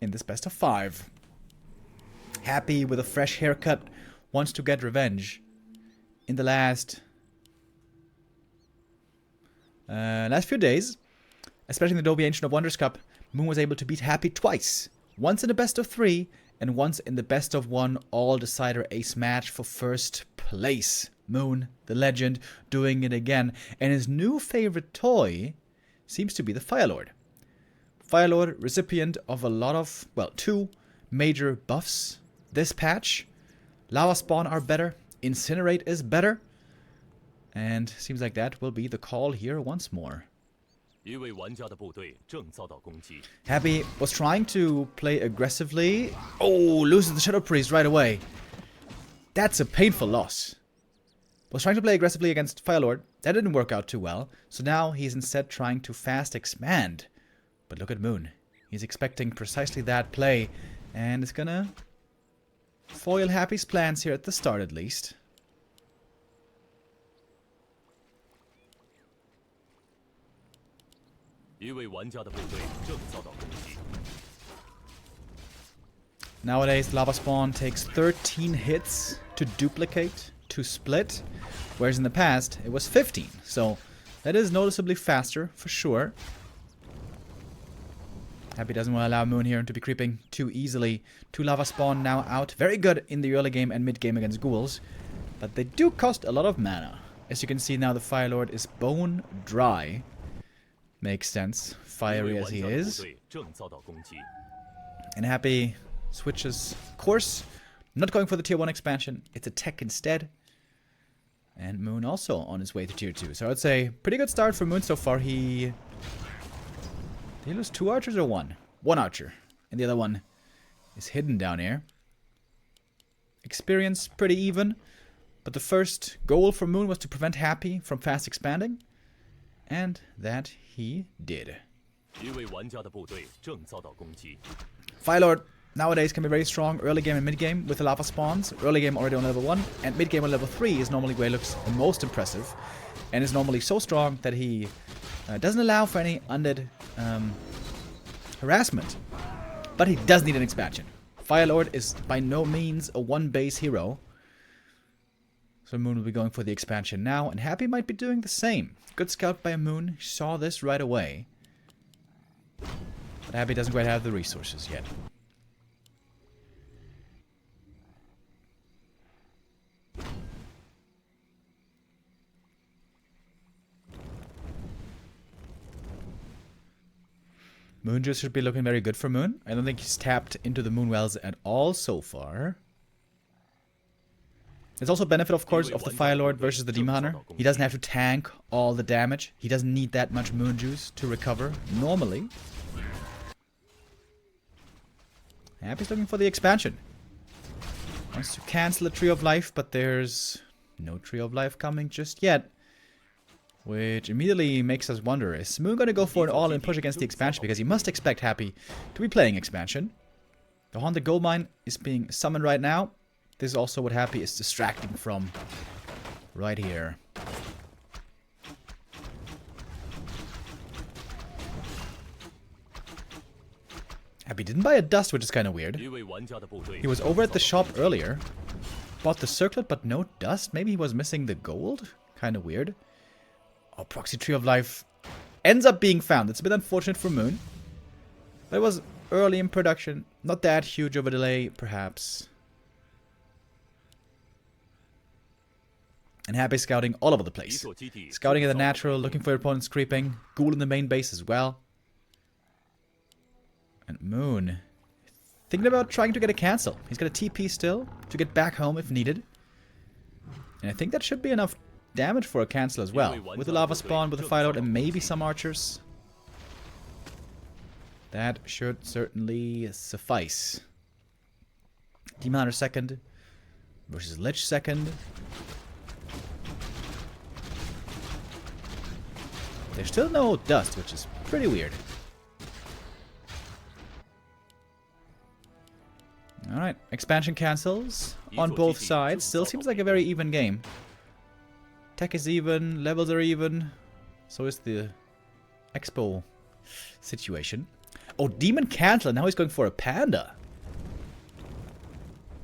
in this best of 5. Happy with a fresh haircut, wants to get revenge. In the last few days, especially in the Adobe Ancient of Wonders Cup, Moon was able to beat Happy twice. Once in the best of 3, and once in the best of 1 all-decider ace match for first place. Moon, the legend, doing it again. And his new favorite toy seems to be the Firelord. Firelord, recipient of a lot of, well, 2 major buffs this patch. Lava Spawn are better. Incinerate is better. And seems like that will be the call here once more. Happy was trying to play aggressively. Oh, loses the Shadow Priest right away. That's a painful loss. Was trying to play aggressively against Firelord. That didn't work out too well. So now he's instead trying to fast expand. But look at Moon. He's expecting precisely that play. And it's gonna foil Happy's plans here at the start at least. Nowadays, Lava Spawn takes 13 hits to duplicate, to split, whereas in the past it was 15. So that is noticeably faster for sure. Happy doesn't want to allow Moon here to be creeping too easily. 2 Lava Spawn now out. Very good in the early game and mid game against ghouls, but they do cost a lot of mana. As you can see now, the Firelord is bone dry. Makes sense, fiery as he is. And Happy switches course. Not going for the tier 1 expansion. It's a tech instead. And Moon also on his way to tier 2. So I'd say pretty good start for Moon so far. Did he lose 2 archers or 1? 1 archer. And the other one is hidden down here. Experience pretty even. But the first goal for Moon was to prevent Happy from fast expanding. And that he did. Firelord nowadays can be very strong early game and mid game with the lava spawns. Early game already on level 1, and mid game on level 3 is normally where he looks the most impressive. And is normally so strong that he doesn't allow for any undead harassment. But he does need an expansion. Firelord is by no means a 1 base hero. So Moon will be going for the expansion now, and Happy might be doing the same. Good scout by Moon, saw this right away. But Happy doesn't quite have the resources yet. Moon Juice should be looking very good for Moon. I don't think he's tapped into the Moon Wells at all so far. There's also a benefit, of course, of the Firelord versus the Demon Hunter. He doesn't have to tank all the damage. He doesn't need that much Moon Juice to recover, normally. Happy's looking for the expansion. Wants to cancel a Tree of Life, but there's no Tree of Life coming just yet. Which immediately makes us wonder, is Moon going to go for an all-in push against the expansion? Because he must expect Happy to be playing expansion. The Haunted Goldmine is being summoned right now. This is also what Happy is distracting from right here. Happy didn't buy a dust, which is kind of weird. He was over at the shop earlier. Bought the circlet, but no dust. Maybe he was missing the gold? Kind of weird. Oh, Proxy Tree of Life ends up being found. It's a bit unfortunate for Moon. But it was early in production. Not that huge of a delay, perhaps. And Happy scouting all over the place. Scouting at the natural, looking for your opponents creeping. Ghoul in the main base as well. And Moon thinking about trying to get a cancel. He's got a TP still to get back home if needed. And I think that should be enough damage for a cancel as well. With the Lava Spawn, with the Firelord, and maybe some archers. That should certainly suffice. Demon Hunter second versus Lich second. There's still no dust, which is pretty weird. Alright, expansion cancels on both sides. Still seems like a very even game. Tech is even, levels are even. So is the expo situation. Oh, Demon cancel. Now he's going for a Panda.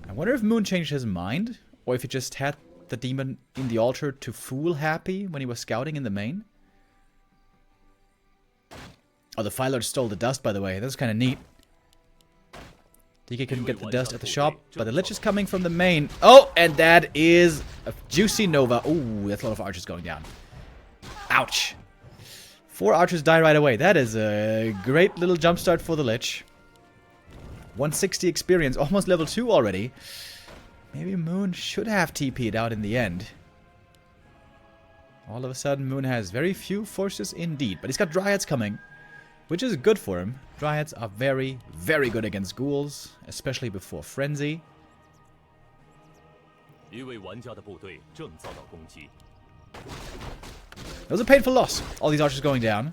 I wonder if Moon changed his mind. Or if he just had the Demon in the altar to fool Happy when he was scouting in the main. Oh, the Fire Lord stole the dust, by the way. That was kind of neat. DK couldn't get the dust at the shop, but the Lich is coming from the main. Oh, and that is a juicy Nova. Ooh, that's a lot of archers going down. Ouch. 4 archers die right away. That is a great little jumpstart for the Lich. 160 experience, almost level 2 already. Maybe Moon should have TP'd out in the end. All of a sudden, Moon has very few forces indeed. But he's got Dryads coming, which is good for him. Dryads are very, very good against ghouls, especially before Frenzy. That was a painful loss, all these archers going down.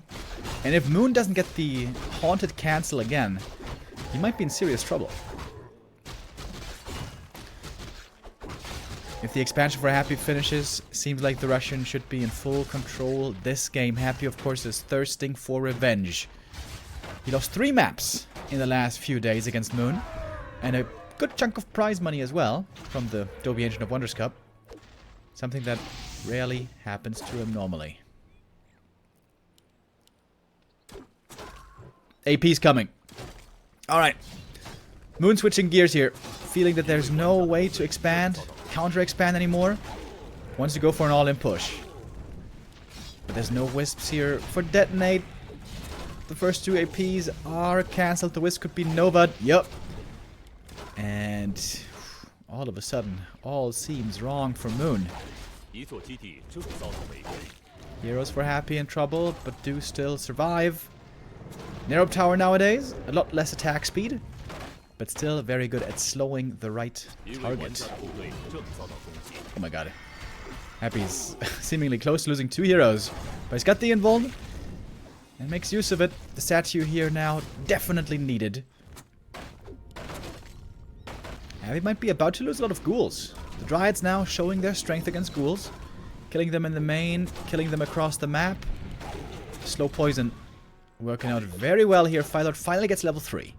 And if Moon doesn't get the Haunted cancel again, he might be in serious trouble. If the expansion for Happy finishes, seems like the Russian should be in full control this game. Happy, of course, is thirsting for revenge. He lost 3 maps in the last few days against Moon. And a good chunk of prize money as well from the Dobby Ancient of Wonders Cup. Something that rarely happens to him normally. AP's coming. Alright. Moon switching gears here. Feeling that there's no way to expand, counter-expand anymore. Wants to go for an all-in push. But there's no wisps here for detonate. The first 2 APs are cancelled. The wisp could be Nova. Yup. And all of a sudden, all seems wrong for Moon. Heroes for Happy in trouble, but do still survive. Narrow Tower nowadays, a lot less attack speed, but still very good at slowing the right target. Oh my god. Happy's seemingly close to losing 2 heroes, but he's got the invuln and makes use of it. The statue here now definitely needed. Happy might be about to lose a lot of ghouls. The Dryads now showing their strength against ghouls. Killing them in the main, killing them across the map. Slow poison. Working out very well here. Fire Lord finally gets level 3.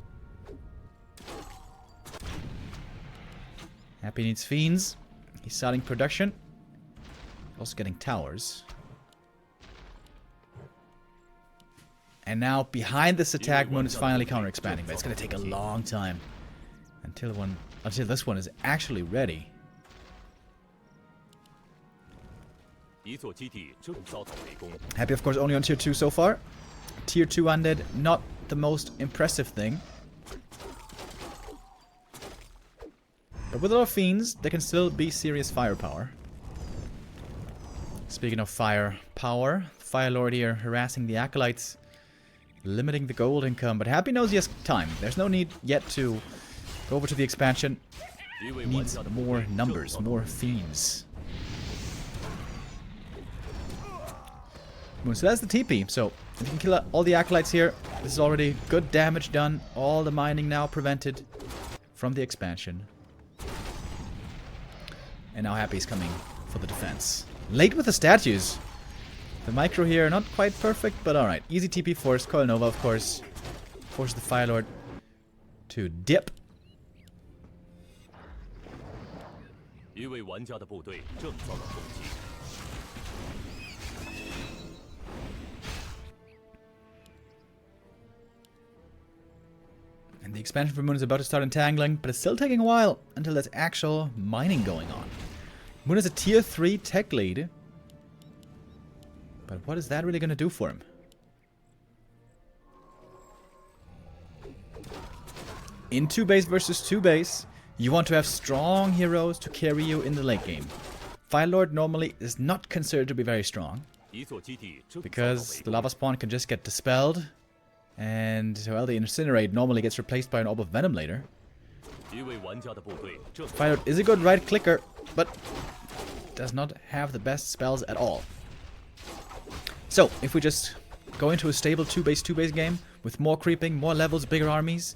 Happy needs Fiends. He's starting production. Also getting towers. And now behind this attack, Moon is finally counter-expanding, but it's going to take a long time until this one is actually ready. Happy, of course, only on tier 2 so far. Tier 2 undead, not the most impressive thing. But with a lot of fiends, there can still be serious firepower. Speaking of firepower, Fire Lord here harassing the acolytes, limiting the gold income. But Happy knows he has time. There's no need yet to go over to the expansion. He needs more numbers, more fiends. So that's the TP. So if you can kill all the acolytes here, this is already good damage done. All the mining now prevented from the expansion. And now Happy's coming for the defense. Late with the statues. The micro here, not quite perfect, but alright. Easy TP force. Coil Nova, of course. Forces the Fire Lord to dip. And the expansion for Moon is about to start entangling, but it's still taking a while until there's actual mining going on. Moon is a tier 3 tech lead. But what is that really going to do for him? In 2 base versus 2 base, you want to have strong heroes to carry you in the late game. Fire Lord normally is not considered to be very strong, because the lava spawn can just get dispelled. And, well, the Incinerate normally gets replaced by an Orb of Venom later. Fire Lord is a good right clicker, but does not have the best spells at all. So, if we just go into a stable 2 base game with more creeping, more levels, bigger armies,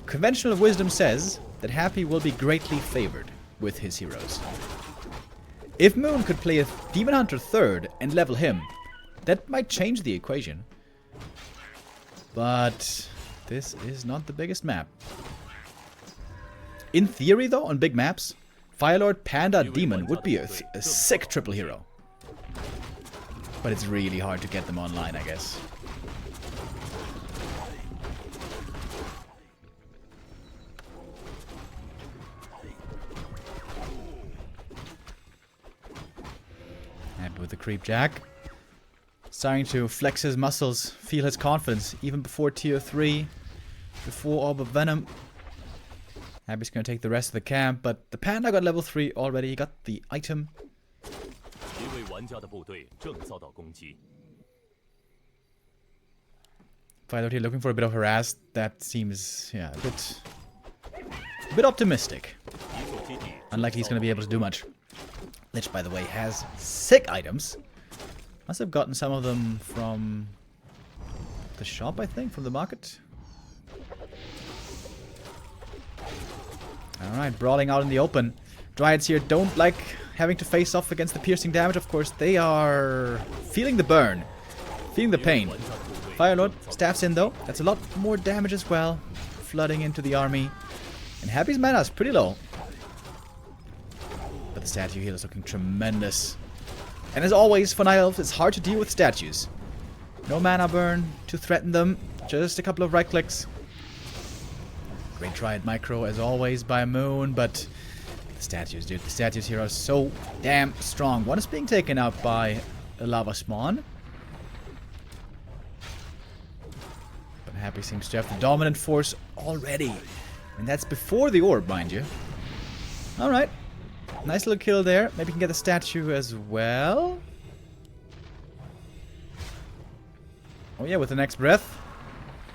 conventional wisdom says that Happy will be greatly favored with his heroes. If Moon could play a Demon Hunter 3rd and level him, that might change the equation. But this is not the biggest map. In theory, though, on big maps, Firelord, Panda, Demon would be a sick triple hero. But it's really hard to get them online, I guess. Happy with the creep jack. Starting to flex his muscles, feel his confidence, even before tier 3, before Orb of Venom. Happy's gonna take the rest of the camp, but the Panda got level 3 already, he got the item. Firelord here looking for a bit of harass. That seems, yeah, a bit optimistic. Unlikely he's gonna be able to do much. Lich, by the way, has sick items. Must have gotten some of them from the shop, I think, from the market. Alright, brawling out in the open. Dryads here don't like having to face off against the piercing damage, of course. They are feeling the burn, feeling the pain. Firelord staffs in, though. That's a lot more damage as well. Flooding into the army. And Happy's mana is pretty low. But the statue here is looking tremendous. And as always, for Night Elves, it's hard to deal with statues. No mana burn to threaten them. Just a couple of right clicks. Great Dryad micro, as always, by Moon, but the statues, dude. The statues here are so damn strong. One is being taken out by a lava spawn. But Happy seems to have the dominant force already. And that's before the orb, mind you. Alright. Nice little kill there. Maybe we can get the statue as well. Oh yeah, with the next breath.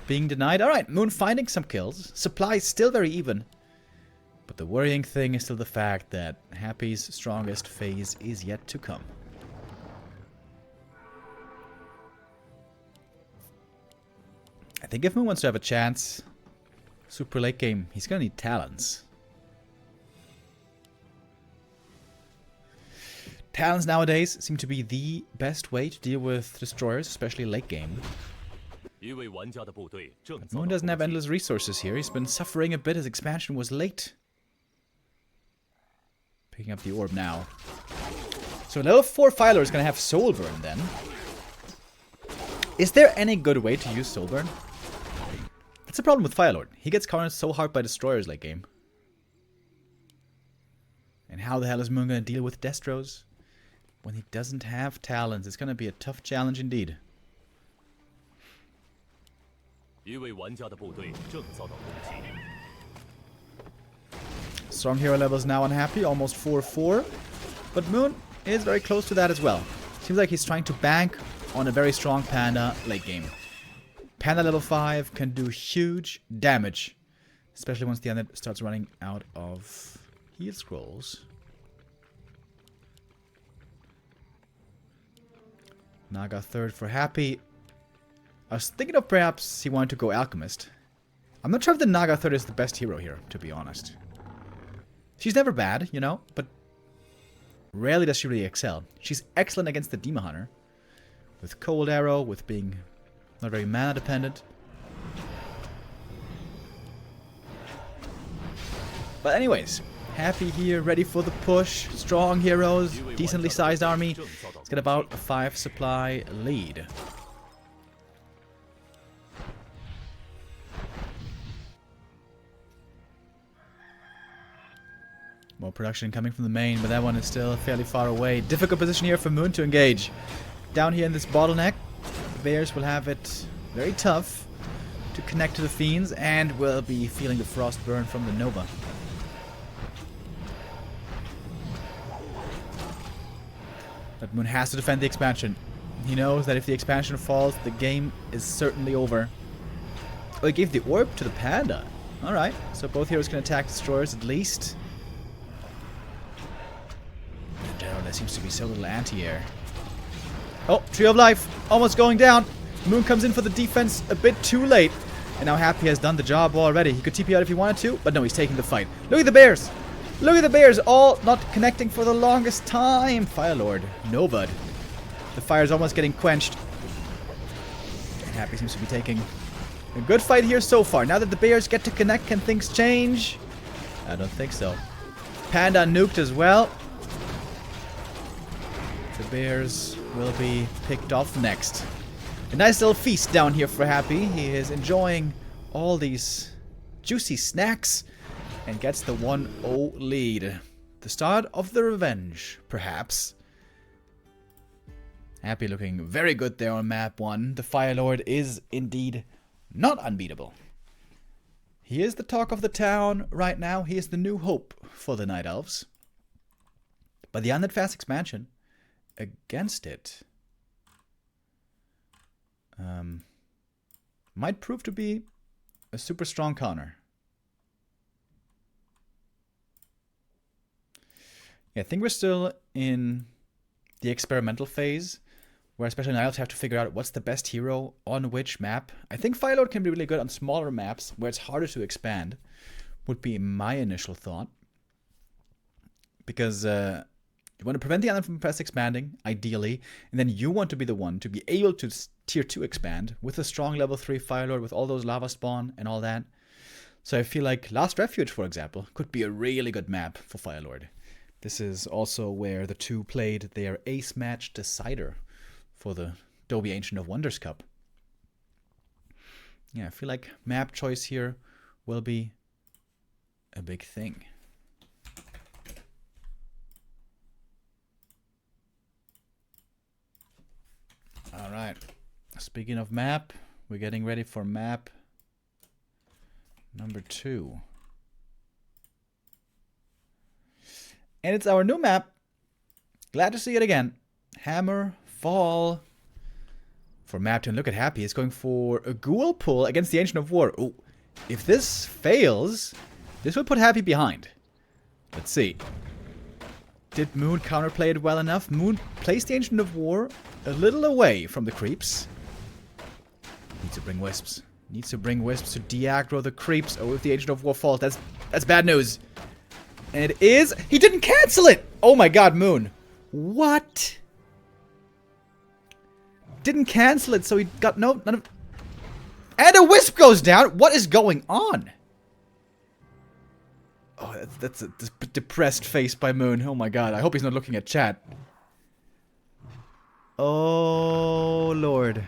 Being denied. Alright, Moon finding some kills. Supply is still very even. But the worrying thing is still the fact that Happy's strongest phase is yet to come. I think if Moon wants to have a chance, super late game, he's gonna need talents. Talents nowadays seem to be the best way to deal with destroyers, especially late game. Moon doesn't have endless resources here. He's been suffering a bit. His expansion was late. Picking up the orb now. So level 4 Firelord is going to have Soul Burn then. Is there any good way to use Soul Burn? That's the problem with Firelord. He gets cornered so hard by destroyers late game. And how the hell is Moon going to deal with Destros when he doesn't have talents? It's going to be a tough challenge indeed. Strong hero levels now unhappy, almost 4-4. But Moon is very close to that as well. Seems like he's trying to bank on a very strong Panda late game. Panda level 5 can do huge damage, especially once the other starts running out of heal scrolls. Naga third for Happy. I was thinking of perhaps he wanted to go Alchemist. I'm not sure if the Naga third is the best hero here, to be honest. She's never bad, you know, but rarely does she really excel. She's excellent against the Demon Hunter. With Cold Arrow, with being not very mana dependent. But anyways, Happy here, ready for the push. Strong heroes, decently sized army. It's got about a 5 supply lead. More production coming from the main, but that one is still fairly far away. Difficult position here for Moon to engage. Down here in this bottleneck, the Bears will have it very tough to connect to the Fiends and will be feeling the frost burn from the Nova. But Moon has to defend the expansion. He knows that if the expansion falls, the game is certainly over. Oh, he gave the orb to the Panda. Alright, so both heroes can attack destroyers at least. There seems to be so little anti-air. Oh, Tree of Life almost going down. Moon comes in for the defense a bit too late. And now Happy has done the job already. He could TP out if he wanted to, but no, he's taking the fight. Look at the Bears. Look at the Bears, all not connecting for the longest time. Firelord, Novad. The fire's almost getting quenched. And Happy seems to be taking A good fight here so far. Now that the bears get to connect, can things change? I don't think so. Panda nuked as well. The bears will be picked off next. A nice little feast down here for Happy. He is enjoying all these juicy snacks and gets the 1-0 lead. The start of the revenge, perhaps. Happy looking very good there on map 1. The Fire Lord is indeed not unbeatable. He is the talk of the town right now. He is the new hope for the Night Elves. But the Undead Fast expansion against it might prove to be a super strong counter. Yeah, I think we're still in the experimental phase, where especially Night Elves have to figure out what's the best hero on which map. I think Firelord can be really good on smaller maps where it's harder to expand, would be my initial thought. Because you want to prevent the Undead from fast expanding, ideally, and then you want to be the one to be able to tier 2 expand with a strong level 3 Firelord with all those lava spawn and all that. So I feel like Last Refuge, for example, could be a really good map for Firelord. This is also where the two played their ace match decider for the Dobie Ancient of Wonders Cup. Yeah, I feel like map choice here will be a big thing. Alright, speaking of map, we're getting ready for map number 2. And it's our new map. Glad to see it again. Hammer Fall. For map 2, and look at Happy. He's going for a ghoul pull against the Ancient of War. Oh, if this fails, this will put Happy behind. Let's see. Did Moon counterplay it well enough? Moon placed the Ancient of War a little away from the creeps. Needs to bring wisps. Needs to bring wisps to de-aggro the creeps. Oh, if the Ancient of War falls, that's bad news. And it is. He didn't cancel it! Oh my god, Moon. What? Didn't cancel it, so he got none of... And a wisp goes down! What is going on? Oh, that's a depressed face by Moon. Oh my god, I hope he's not looking at chat. Oh, Lord.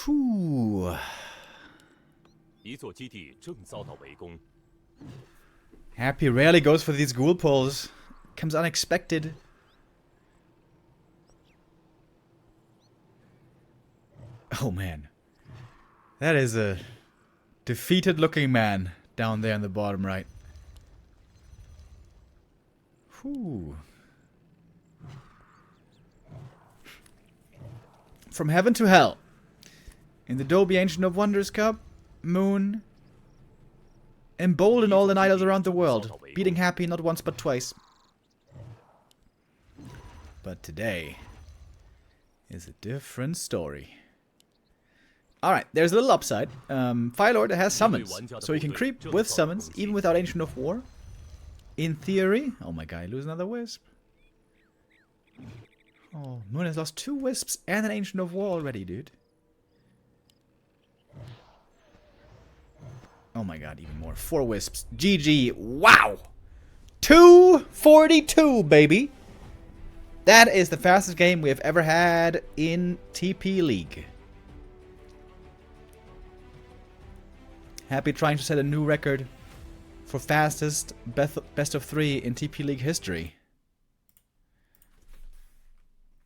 Whew. Happy rarely goes for these ghoul pulls. Comes unexpected. Oh man. That is a defeated looking man down there in the bottom right. Whew. From heaven to hell. In the Dobie Ancient of Wonders Cup, Moon emboldened all the Night Elves around the world, beating Happy not once but twice. But today is a different story. Alright, there's a little upside. Firelord has summons, so he can creep with summons, even without Ancient of War. In theory... Oh my god, I lose another wisp. Oh, Moon has lost 2 wisps and an Ancient of War already, dude. Oh my god, even more. 4 wisps. GG. Wow! 242, baby! That is the fastest game we have ever had in TP League. Happy trying to set a new record for fastest best of 3 in TP League history.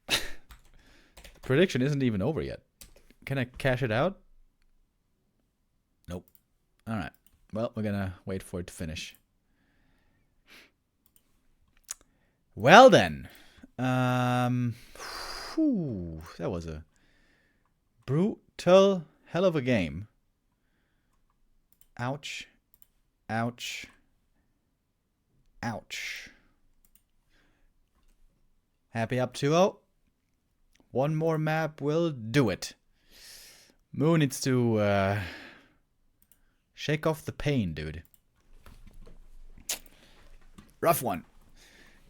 The prediction isn't even over yet. Can I cash it out? Nope. Alright. Well, we're gonna wait for it to finish. Well then. Whew, that was a brutal hell of a game. Ouch. Ouch. Ouch. Happy up 2-0. One more map will do it. Moon needs to shake off the pain, dude. Rough one.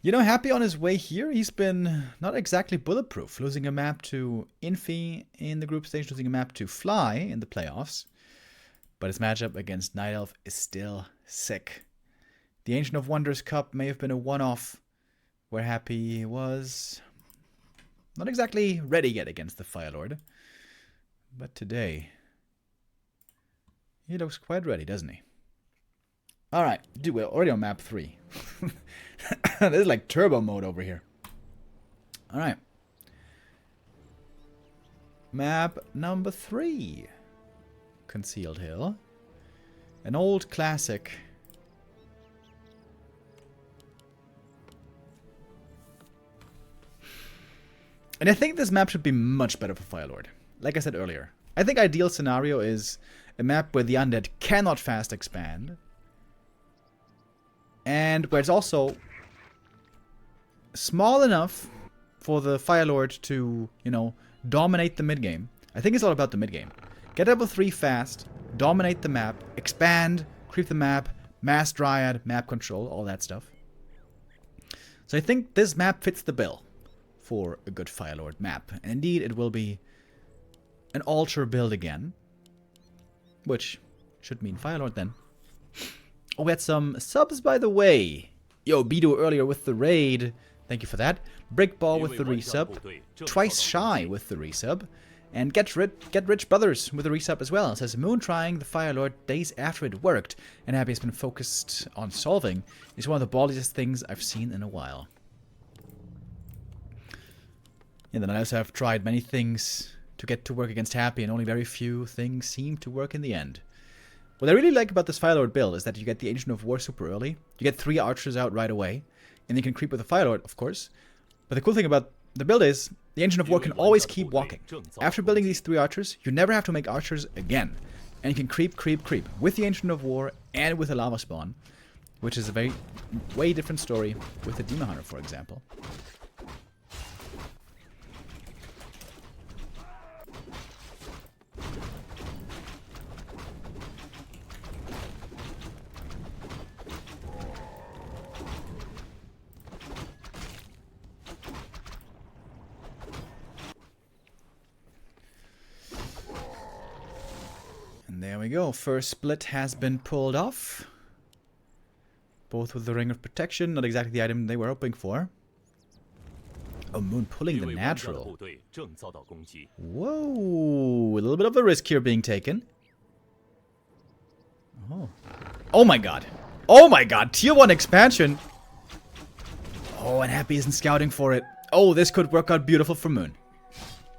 You know, Happy on his way here, he's been not exactly bulletproof. Losing a map to Infi in the group stage, losing a map to Fly in the playoffs. But his matchup against Night Elf is still sick. The Ancient of Wonders Cup may have been a one-off where Happy was not exactly ready yet against the Fire Lord. But today, he looks quite ready, doesn't he? Alright, dude, we're already on map 3. This is like turbo mode over here. Alright. Map number 3. Concealed Hill. An old classic. And I think this map should be much better for Firelord. Like I said earlier. I think ideal scenario is a map where the undead cannot fast expand. And where it's also small enough for the Firelord to, you know, dominate the mid-game. I think it's all about the mid-game. Get level 3 fast, dominate the map, expand, creep the map, mass dryad, map control, all that stuff. So I think this map fits the bill for a good Firelord map. And indeed, it will be an altar build again. Which should mean Firelord then. Oh, we had some subs, by the way. Yo, Bido earlier with the raid. Thank you for that. Brickball with the resub. Twice Shy with the resub. And Get Rich Brothers with the resub as well. It says, Moon trying the Firelord days after it worked and Happy has been focused on solving is one of the balliest things I've seen in a while. And then I also have tried many things to get to work against Happy and only very few things seem to work in the end. What I really like about this Firelord build is that you get the Ancient of War super early. You get 3 archers out right away. And you can creep with the Firelord, of course. But the cool thing about the build is, the Ancient of War can always keep walking. After building these 3 archers, you never have to make archers again. And you can creep, creep, creep. With the Ancient of War and with a lava spawn. Which is a way different story with the Demon Hunter, for example. There we go. First split has been pulled off. Both with the Ring of Protection. Not exactly the item they were hoping for. Oh, Moon pulling the natural. Whoa. A little bit of a risk here being taken. Oh. Oh my god. Oh my god. Tier 1 expansion. Oh, and Happy isn't scouting for it. Oh, this could work out beautiful for Moon.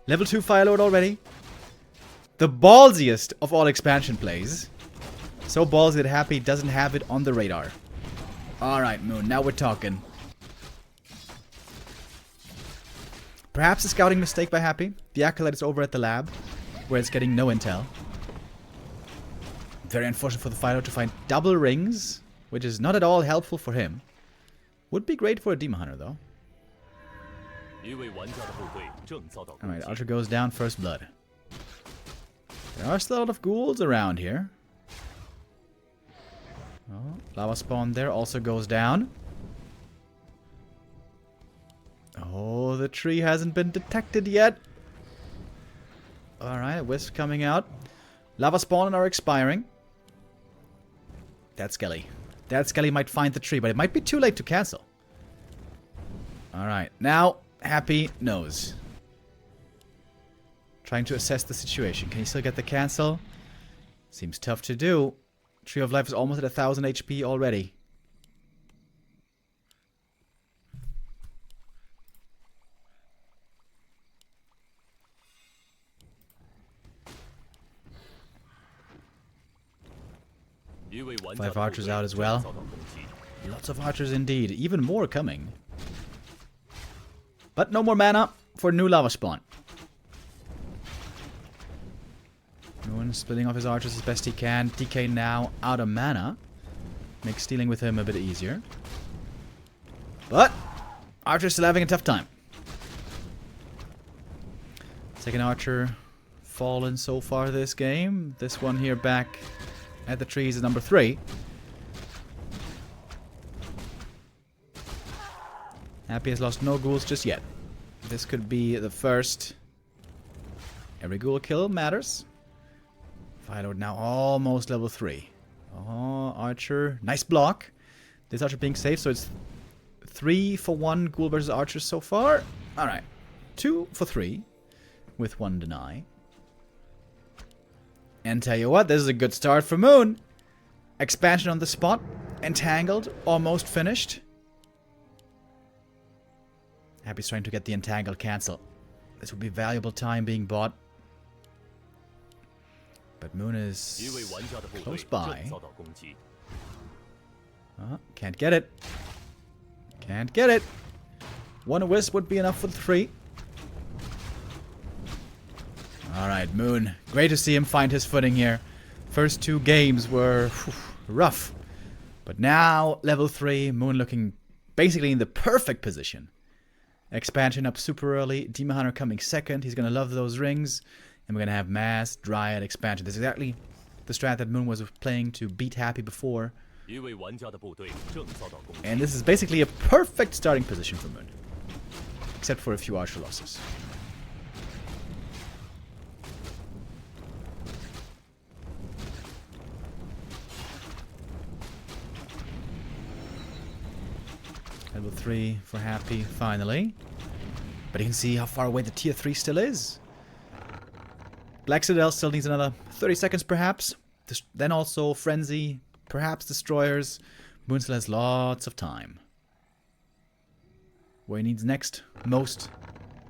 Level 2 Firelord already. The ballsiest of all expansion plays. So ballsy that Happy doesn't have it on the radar. Alright, Moon, now we're talking. Perhaps a scouting mistake by Happy. The Acolyte is over at the lab, where it's getting no intel. Very unfortunate for the Firelord to find double rings, which is not at all helpful for him. Would be great for a Demon Hunter, though. Alright, Ultra goes down, first blood. There are still a lot of ghouls around here. Oh, lava spawn there also goes down. Oh, the tree hasn't been detected yet. Alright, Wisp coming out. Lava spawn are expiring. That Skelly. That Skelly might find the tree, but it might be too late to cancel. Alright, now Happy knows. Trying to assess the situation. Can he still get the cancel? Seems tough to do. Tree of Life is almost at 1000 HP already. Five archers out as well. Lots of archers indeed. Even more coming. But no more mana for new lava spawn. Moon splitting off his archers as best he can. DK now out of mana. Makes stealing with him a bit easier. But Archer's still having a tough time. Second Archer fallen so far this game. This one here back at the trees is number 3. Happy has lost no ghouls just yet. This could be the first. Every ghoul kill matters. Firelord now almost level 3. Oh, Archer. Nice block. This Archer being safe, so it's 3 for 1 ghoul versus Archer so far. Alright. 2 for 3. With 1 deny. And tell you what, this is a good start for Moon. Expansion on the spot. Entangled. Almost finished. Happy's trying to get the Entangled cancel. This would be valuable time being bought. But Moon is close by. Can't get it. Can't get it. 1 wisp would be enough for 3. Alright, Moon. Great to see him find his footing here. First 2 games were rough. But now, level 3, Moon looking basically in the perfect position. Expansion up super early. Demon Hunter coming second. He's going to love those rings. And we're going to have Mass, Dryad, Expansion. This is exactly the strat that Moon was playing to beat Happy before. And this is basically a perfect starting position for Moon. Except for a few Archer losses. Level 3 for Happy, finally. But you can see how far away the tier 3 still is. Black Citadel still needs another 30 seconds, perhaps. Then also Frenzy, perhaps Destroyers. Moon still has lots of time. What he needs next, most,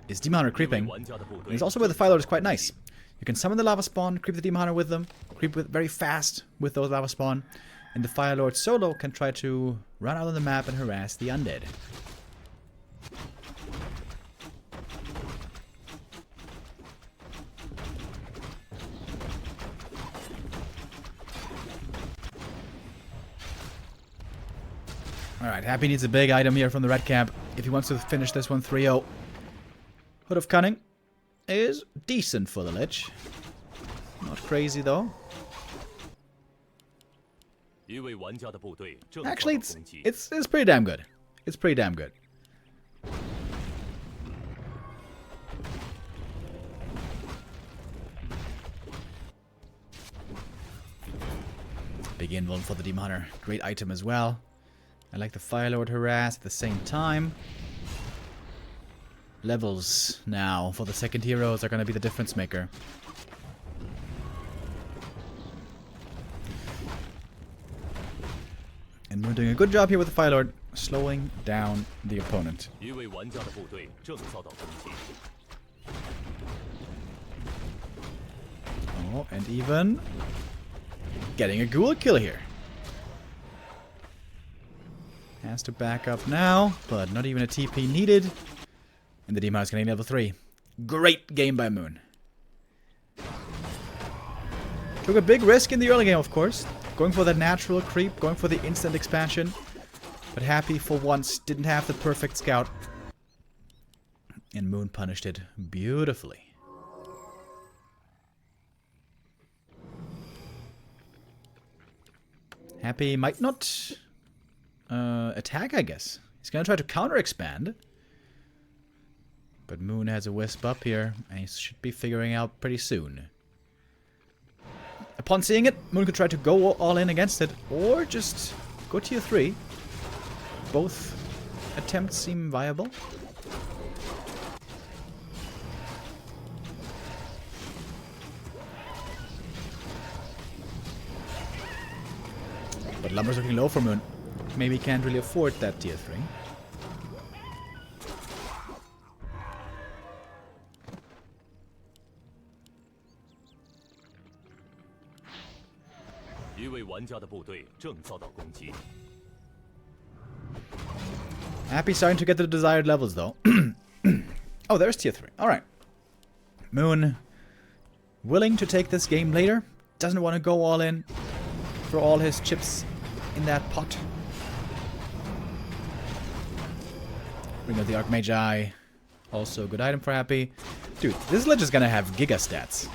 is Demon Hunter creeping. And it's also where the Firelord is quite nice. You can summon the Lava Spawn, creep the Demon Hunter with them, creep with very fast with those Lava Spawn. And the Firelord solo can try to run out on the map and harass the undead. Alright, Happy needs a big item here from the red camp if he wants to finish this one 3-0. Hood of Cunning is decent for the Lich. Not crazy though. Actually, it's pretty damn good. It's pretty damn good. Big invuln for the Demon Hunter. Great item as well. I like the Firelord harass at the same time. Levels now for the second heroes are going to be the difference maker. And we're doing a good job here with the Firelord, slowing down the opponent. Oh, and even getting a ghoul kill here. Has to back up now, but not even a TP needed. And the Demon is getting level 3. Great game by Moon. Took a big risk in the early game, of course. Going for that natural creep, going for the instant expansion. But Happy, for once, didn't have the perfect scout. And Moon punished it beautifully. Happy might not attack, I guess. He's gonna try to counter-expand. But Moon has a wisp up here, and he should be figuring out pretty soon. Upon seeing it, Moon could try to go all in against it, or just go tier 3. Both attempts seem viable. But Lumber's looking low for Moon. Maybe he can't really afford that tier 3. Happy starting to get the desired levels though. Oh, there's tier 3. Alright. Moon willing to take this game later. Doesn't want to go all in for all his chips in that pot. Bring out the Archmagi. Also a good item for Happy. Dude, this Lich is gonna have giga stats.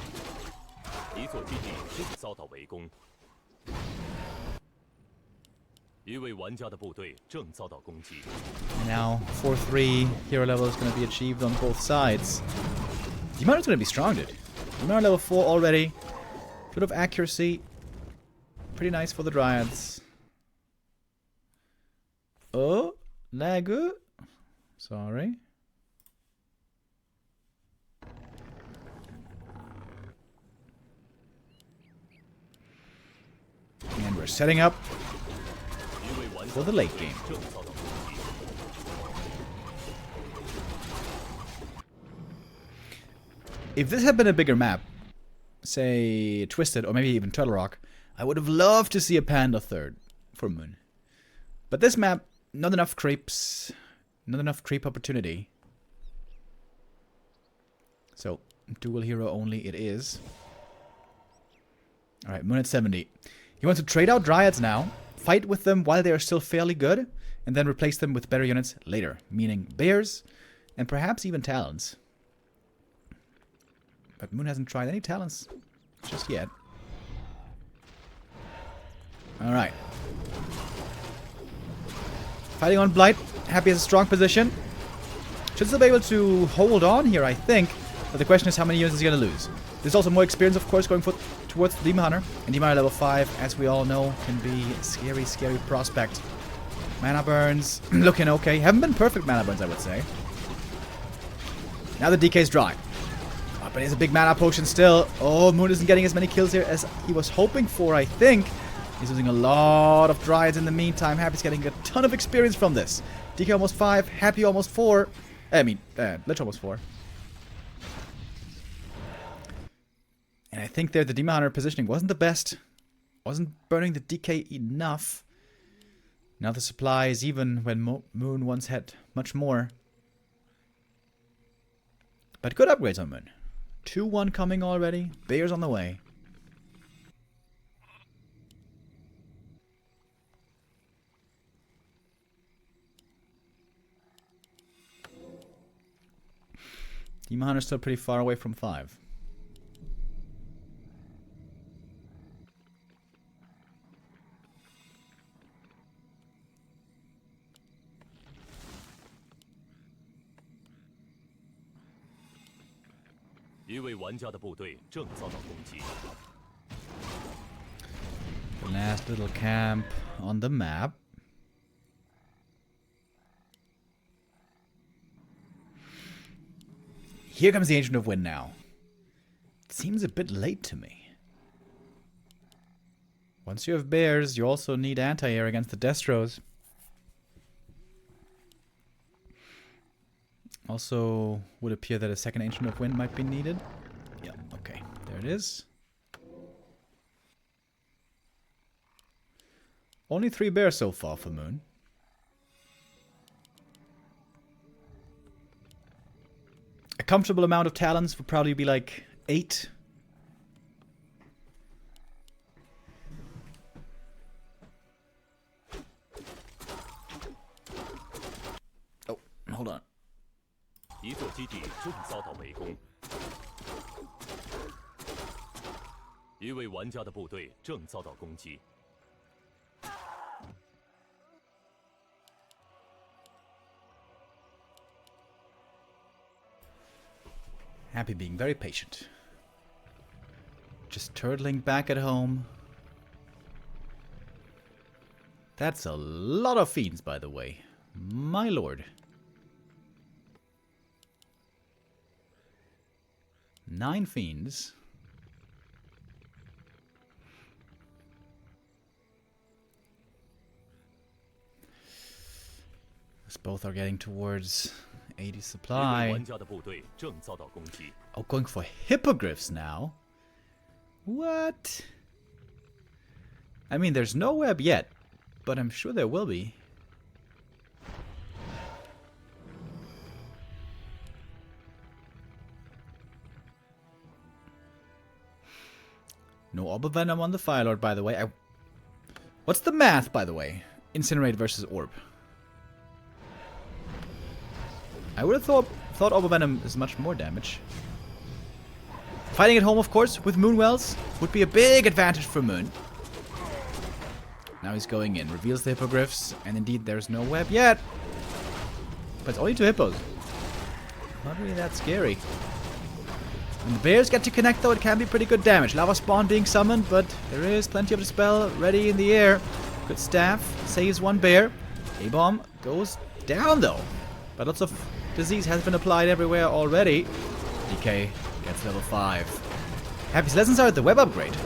And now 4-3 hero level is going to be achieved on both sides. Demoner's going to be strong, dude. Demoner level 4 already. Bit of accuracy. Pretty nice for the Dryads. Oh, Lagu. Sorry. And we're setting up for the late game. If this had been a bigger map, say Twisted or maybe even Turtle Rock, I would have loved to see a Panda third for Moon. But this map, not enough creeps, not enough creep opportunity. So, dual hero only it is. Alright, Moon at 70. He wants to trade out Dryads now, fight with them while they are still fairly good, and then replace them with better units later, meaning Bears, and perhaps even Talons. But Moon hasn't tried any Talons just yet. Alright. Fighting on Blight, Happy has a strong position. Should still be able to hold on here, I think, but the question is how many units is he going to lose. There's also more experience, of course, going towards the Demon Hunter. And Demon Hunter level 5, as we all know, can be a scary, scary prospect. Mana burns, looking okay. Haven't been perfect mana burns, I would say. Now the DK's dry. Oh, but he has a big mana potion still. Oh, Moon isn't getting as many kills here as he was hoping for, I think. He's losing a lot of Dryads in the meantime. Happy's getting a ton of experience from this. DK almost 5, Happy almost 4. Lich almost 4. And I think there the Demon Hunter positioning wasn't the best. Wasn't burning the DK enough. Now the supply is even when Moon once had much more. But good upgrades on Moon. 2-1 coming already. Bears on the way. Demon Hunter's still pretty far away from 5. The last little camp on the map. Here comes the Ancient of Wind now. It seems a bit late to me. Once you have Bears, you also need anti-air against the Destros. Also, would appear that a second Ancient of Wind might be needed. Yeah, okay. There it is. Only 3 Bears so far for Moon. A comfortable amount of Talons would probably be like 8. Oh, hold on. Happy being very patient. Just turtling back at home. That's a lot of fiends, by the way. My lord. 9 fiends. As both are getting towards 80 supply. Oh, going for hippogriffs now? What? I mean, there's no web yet, but I'm sure there will be. No Orb of Venom on the Fire Lord, by the way. What's the math, by the way? Incinerate versus Orb. I would have thought Orb of Venom is much more damage. Fighting at home, of course, with Moonwells would be a big advantage for Moon. Now he's going in. Reveals the hippogriffs. And indeed, there's no web yet. But it's only 2 hippos. Not really that scary. When the bears get to connect, though, it can be pretty good damage. Lava Spawn being summoned, but there is plenty of the spell ready in the air. Good staff. Saves 1 bear. A-bomb goes down, though. But lots of disease has been applied everywhere already. DK gets level 5. Happy's lessons are at the web upgrade.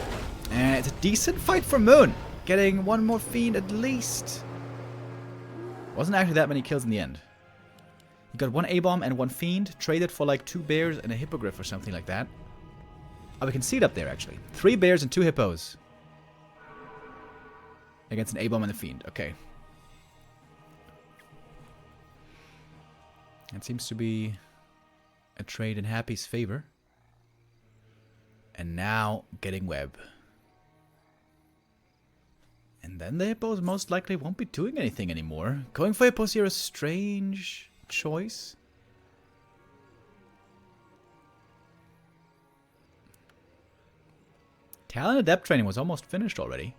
And it's a decent fight for Moon. Getting 1 more fiend at least. Wasn't actually that many kills in the end. He got 1 A-bomb and 1 fiend. Traded for like 2 bears and a hippogriff or something like that. Oh, we can see it up there actually. 3 bears and 2 hippos. Against an A-bomb and a fiend. Okay. That seems to be a trade in Happy's favor. And now getting web. And then the hippos most likely won't be doing anything anymore. Going for hippos here is a strange choice. Talent Adept training was almost finished already.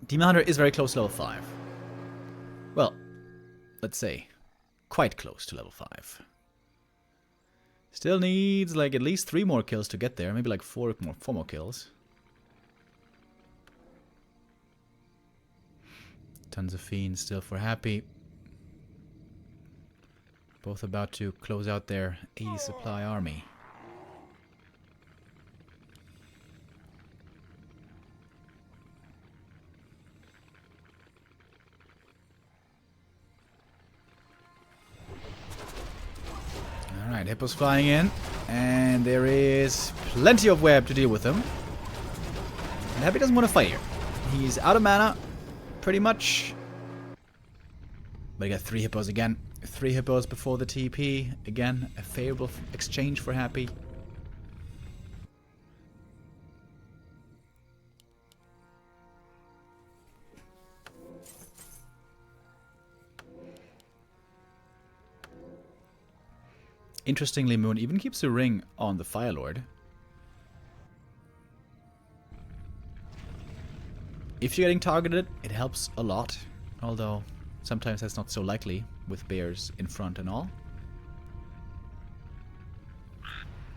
Demon Hunter is very close to level 5. Well, let's say quite close to level 5. Still needs like at least 3 more kills to get there. Maybe like 4 more kills. Tons of fiends still for Happy. Both about to close out their 80 supply army. Alright, hippos flying in. And there is plenty of web to deal with them. And Happy doesn't want to fight here. He's out of mana. Pretty much. But he got 3 hippos again. 3 hippos before the TP. Again, a favorable exchange for Happy. Interestingly, Moon even keeps a ring on the Fire Lord. If you're getting targeted, it helps a lot. Although, sometimes that's not so likely with bears in front and all.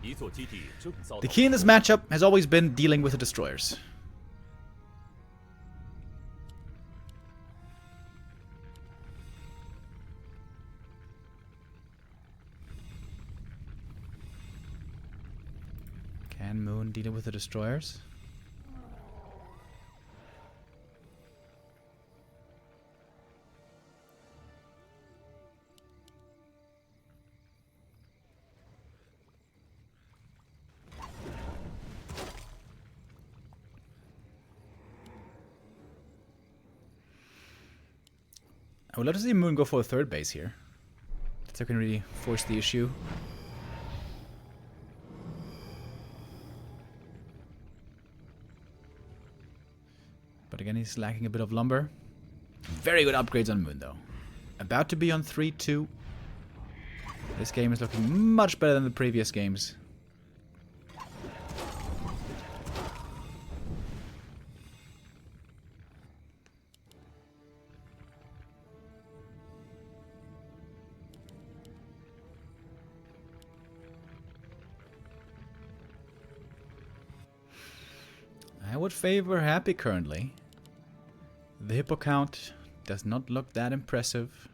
The key in this matchup has always been dealing with the destroyers. Can Moon deal with the destroyers? I would love to see Moon go for a 3rd base here. That's how can really force the issue. But again, he's lacking a bit of lumber. Very good upgrades on Moon, though. About to be on 3-2. This game is looking much better than the previous games. I would favor Happy currently. The hippo count does not look that impressive.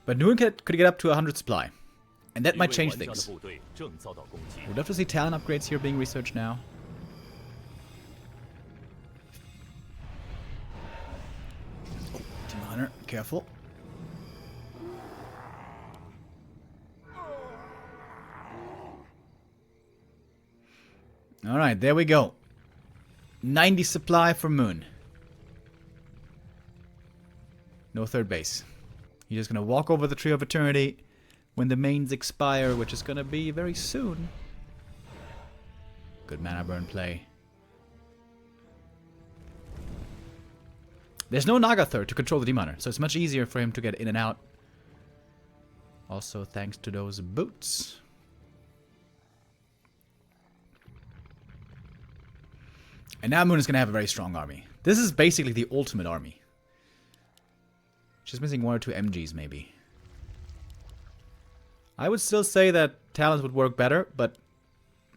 But Nguyen could get up to 100 supply. And that might change things. We'd love to see talent upgrades here being researched now. Oh, Demon Hunter, careful. Alright, there we go. 90 supply for Moon. No 3rd base. He's just going to walk over the Tree of Eternity when the mains expire, which is going to be very soon. Good mana burn play. There's no Naga 3rd to control the Demon Hunter, so it's much easier for him to get in and out. Also thanks to those boots. And now Moon is going to have a very strong army. This is basically the ultimate army. She's missing 1 or 2 MGs maybe. I would still say that Talons would work better, but,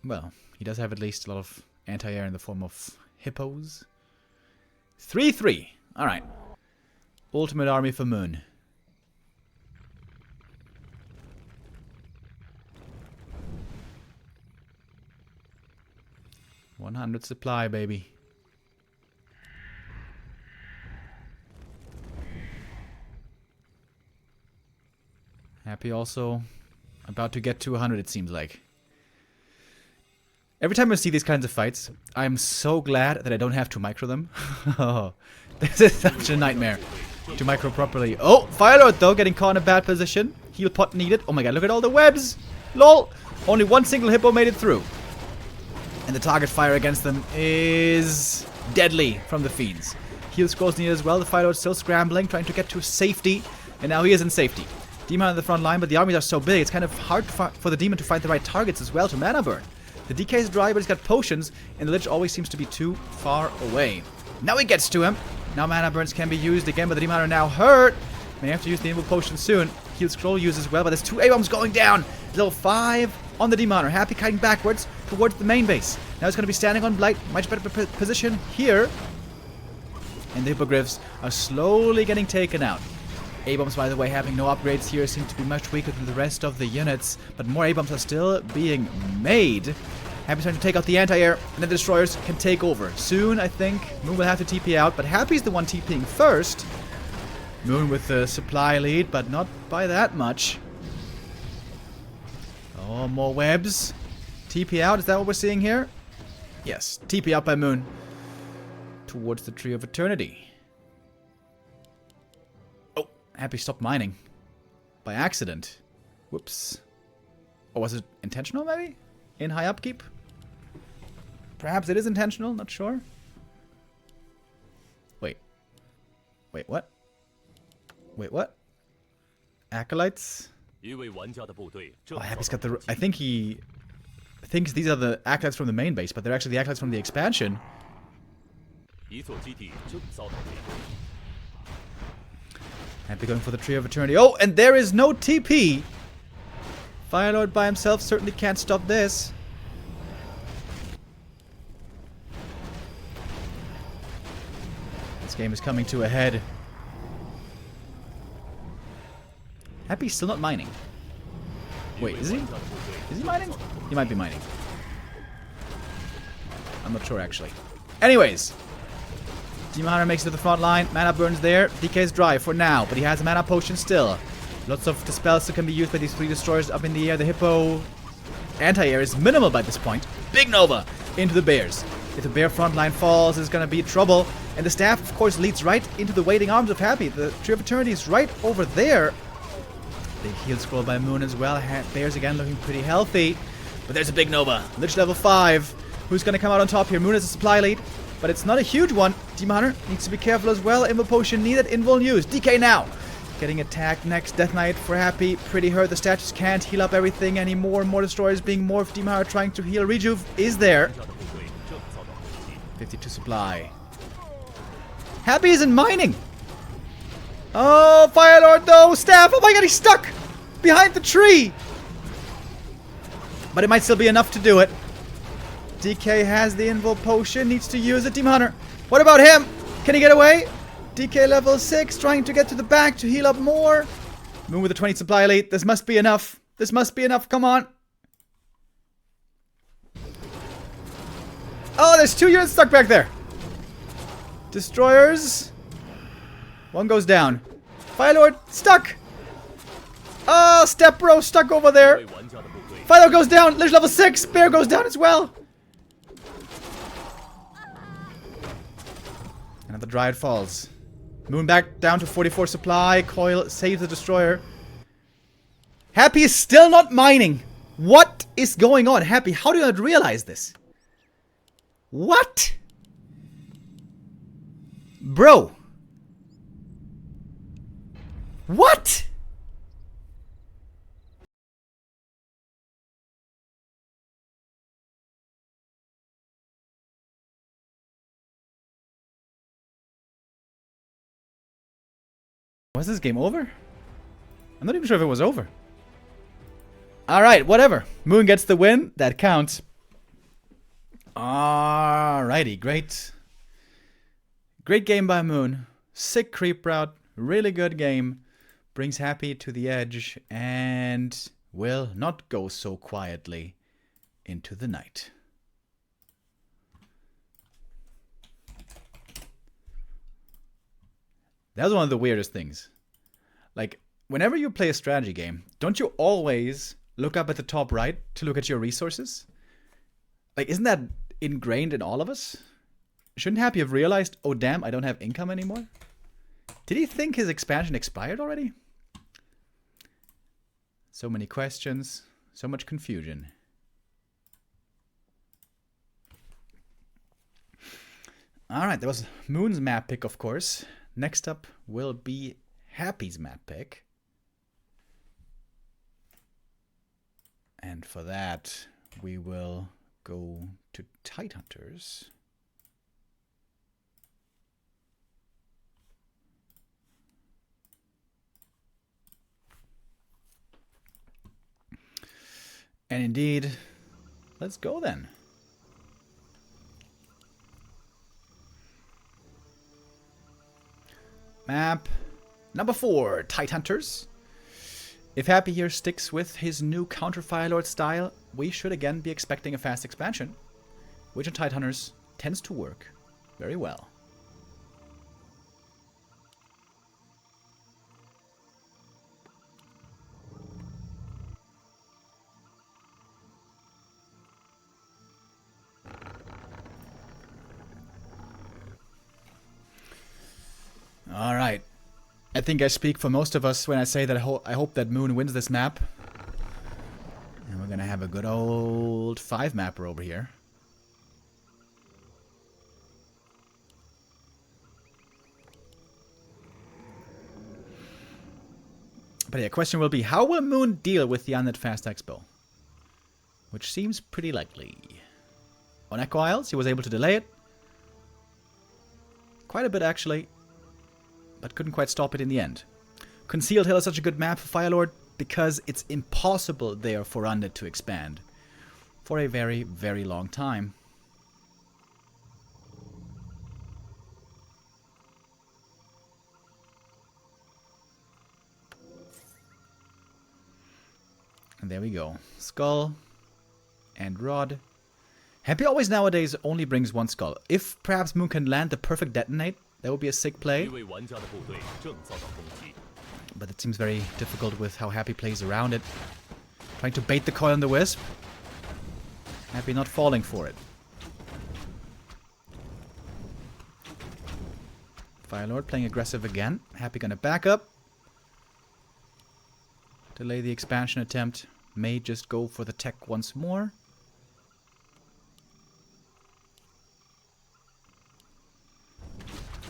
well, he does have at least a lot of anti-air in the form of hippos. 3-3. Alright. Ultimate army for Moon. $100 supply, baby. Happy also about to get to 100, it seems like. Every time I see these kinds of fights, I'm so glad that I don't have to micro them. Oh, this is such a nightmare to micro properly. Oh, Firelord though, getting caught in a bad position. Heal pot needed. Oh my god, look at all the webs. Lol. Only one single hippo made it through. And the target fire against them is deadly from the Fiends. Heal scrolls needed as well. The Firelord still scrambling, trying to get to safety. And now he is in safety. Demon on the front line, but the armies are so big, it's kind of hard for the Demon to find the right targets as well to mana burn. The DK is dry, but he's got potions, and the Lich always seems to be too far away. Now he gets to him. Now mana burns can be used again, but the Demon are now hurt. May have to use the Invul Potion soon. Heal scroll use as well, but there's 2 A-bombs going down. Level 5 on the Demoner. Happy kiting backwards towards the main base. Now he's going to be standing on Blight. Much better position here. And the Hippogriffs are slowly getting taken out. A-bombs, by the way, having no upgrades here, seem to be much weaker than the rest of the units. But more A-bombs are still being made. Happy's trying to take out the anti-air, and then the destroyers can take over. Soon, I think, Moon will have to TP out, but Happy's the one TPing first. Moon with the supply lead, but not by that much. Oh, more webs. TP out, is that what we're seeing here? Yes, TP out by Moon. Towards the Tree of Eternity. Oh, Happy stopped mining. By accident. Whoops. Or was it intentional, maybe? In high upkeep? Perhaps it is intentional, not sure. Wait. Wait, what? Wait, what? Acolytes? Oh, Happy's got the... I think he thinks these are the acolytes from the main base, but they're actually the acolytes from the expansion. Happy going for the Tree of Eternity. Oh, and there is no TP! Firelord by himself certainly can't stop this. This game is coming to a head. Happy's still not mining. Wait, is he? Is he mining? He might be mining. I'm not sure, actually. Anyways. Demon Hunter makes it to the front line. Mana burns there. DK is dry for now, but he has a mana potion still. Lots of dispels that can be used by these 3 destroyers up in the air. The Hippo anti-air is minimal by this point. Big Nova into the Bears. If the Bear front line falls, it's going to be trouble. And the staff, of course, leads right into the waiting arms of Happy. The Tree of Eternity is right over there. Big heal scroll by Moon as well. Bears again looking pretty healthy. But there's a Big Nova. Lich level 5. Who's going to come out on top here? Moon has a supply lead. But it's not a huge one. Demon Hunter needs to be careful as well. Invul Potion needed. Invul used. DK now. Getting attacked next. Death Knight for Happy. Pretty hurt. The statues can't heal up everything anymore. More destroyers being morphed. Demon Hunter trying to heal. Rejuve is there. 52 supply. Happy isn't mining. Oh, Firelord though. Staff. Oh my god, he's stuck behind the tree. But it might still be enough to do it. DK has the Invul Potion. Needs to use it. Demon Hunter. What about him? Can he get away? DK level 6, trying to get to the back to heal up more. Moon with a 20 supply lead. This must be enough. This must be enough. Come on. Oh, there's 2 units stuck back there. Destroyers. 1 goes down. Firelord stuck. Oh, Step Bro stuck over there. Firelord goes down. Lich level 6. Bear goes down as well. And the Dryad falls. Moon back down to 44 supply. Coil saves the destroyer. Happy is still not mining. What is going on? Happy, how do you not realize this? What? Bro. What? Was this game over? I'm not even sure if it was over. Alright, whatever. Moon gets the win. That counts. Alrighty, great. Great game by Moon. Sick creep route. Really good game. Brings Happy to the edge and will not go so quietly into the night. That was one of the weirdest things. Like, whenever you play a strategy game, don't you always look up at the top right to look at your resources? Like, isn't that ingrained in all of us? Shouldn't Happy have realized, oh damn, I don't have income anymore? Did he think his expansion expired already? So many questions, so much confusion. Alright, that was Moon's map pick, of course. Next up will be Happy's map pick. And for that, we will go to Tidehunters. And indeed, let's go then. Map number 4, Tidehunters. If Happy here sticks with his new counter Firelord style, we should again be expecting a fast expansion, which on Tidehunters tends to work very well. Alright. I think I speak for most of us when I say that I hope that Moon wins this map. And we're gonna have a good old 5-mapper over here. But yeah, question will be, how will Moon deal with the unlit fast expo? Which seems pretty likely. On Echo Isles, he was able to delay it. Quite a bit, actually. But couldn't quite stop it in the end. Concealed Hill is such a good map for Firelord because it's impossible there for Undead to expand for a very, very long time. And there we go. Skull and Rod. Happy always nowadays only brings 1 skull. If perhaps Moon can land the perfect detonate, that would be a sick play. But it seems very difficult with how Happy plays around it. Trying to bait the coil on the Wisp. Happy not falling for it. Firelord playing aggressive again. Happy gonna back up. Delay the expansion attempt. May just go for the tech once more.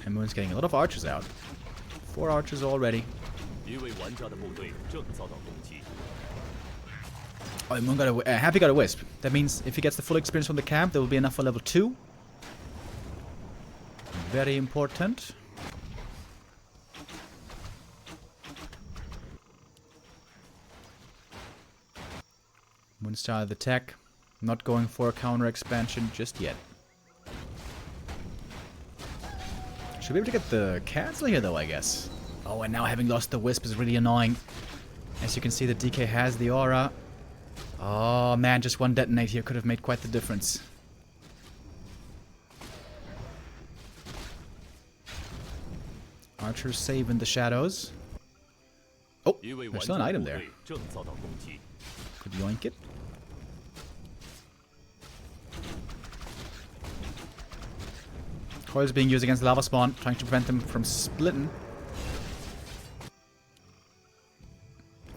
And Moon's getting a lot of archers out. 4 archers already. Oh, Moon got a, Happy got a Wisp. That means if he gets the full experience from the camp, there will be enough for level 2. Very important. Moon started the tech. Not going for a counter expansion just yet. Should be able to get the cancel here though, I guess. Oh, and now having lost the Wisp is really annoying. As you can see, the DK has the aura. Oh man, just 1 detonate here could have made quite the difference. Archers save in the shadows. Oh, there's still an item there. Could yoink it. Coil's being used against Lava Spawn, trying to prevent them from splitting.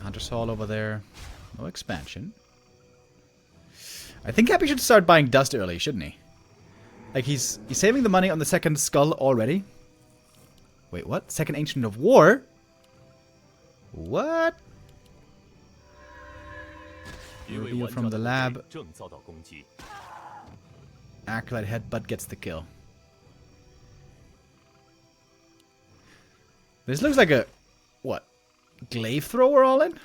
Hunter's Hall over there. No expansion. I think Happy should start buying dust early, shouldn't he? Like, he's saving the money on the 2nd skull already. Wait, what? 2nd Ancient of War? What? Reveal from the lab. Acolyte Headbutt gets the kill. This looks like a Glaive Thrower all in?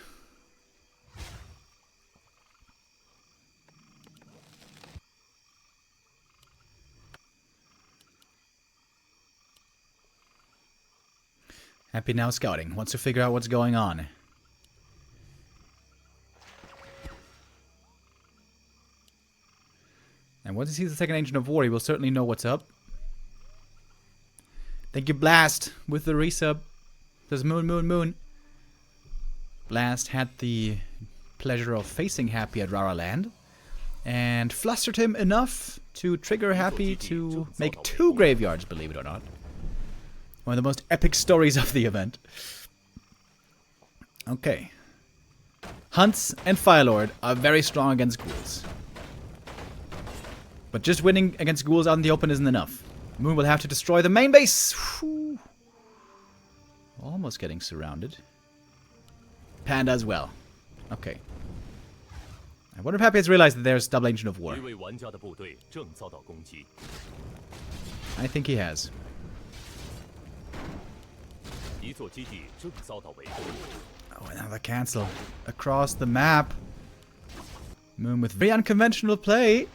Happy now scouting. Wants to figure out what's going on. And once he sees the second Ancient of War, he will certainly know what's up. Thank you, Blast, with the resub. There's Moon. Blast had the pleasure of facing Happy at Rara Land. And flustered him enough to trigger Happy to make 2 graveyards, believe it or not. One of the most epic stories of the event. Okay. Hunts and Firelord are very strong against ghouls. But just winning against ghouls out in the open isn't enough. Moon will have to destroy the main base. Whew. Almost getting surrounded. Panda as well. Okay. I wonder if Happy has realized that there's double Ancient of War. I think he has. Oh, another cancel. Across the map. Moon with very unconventional play.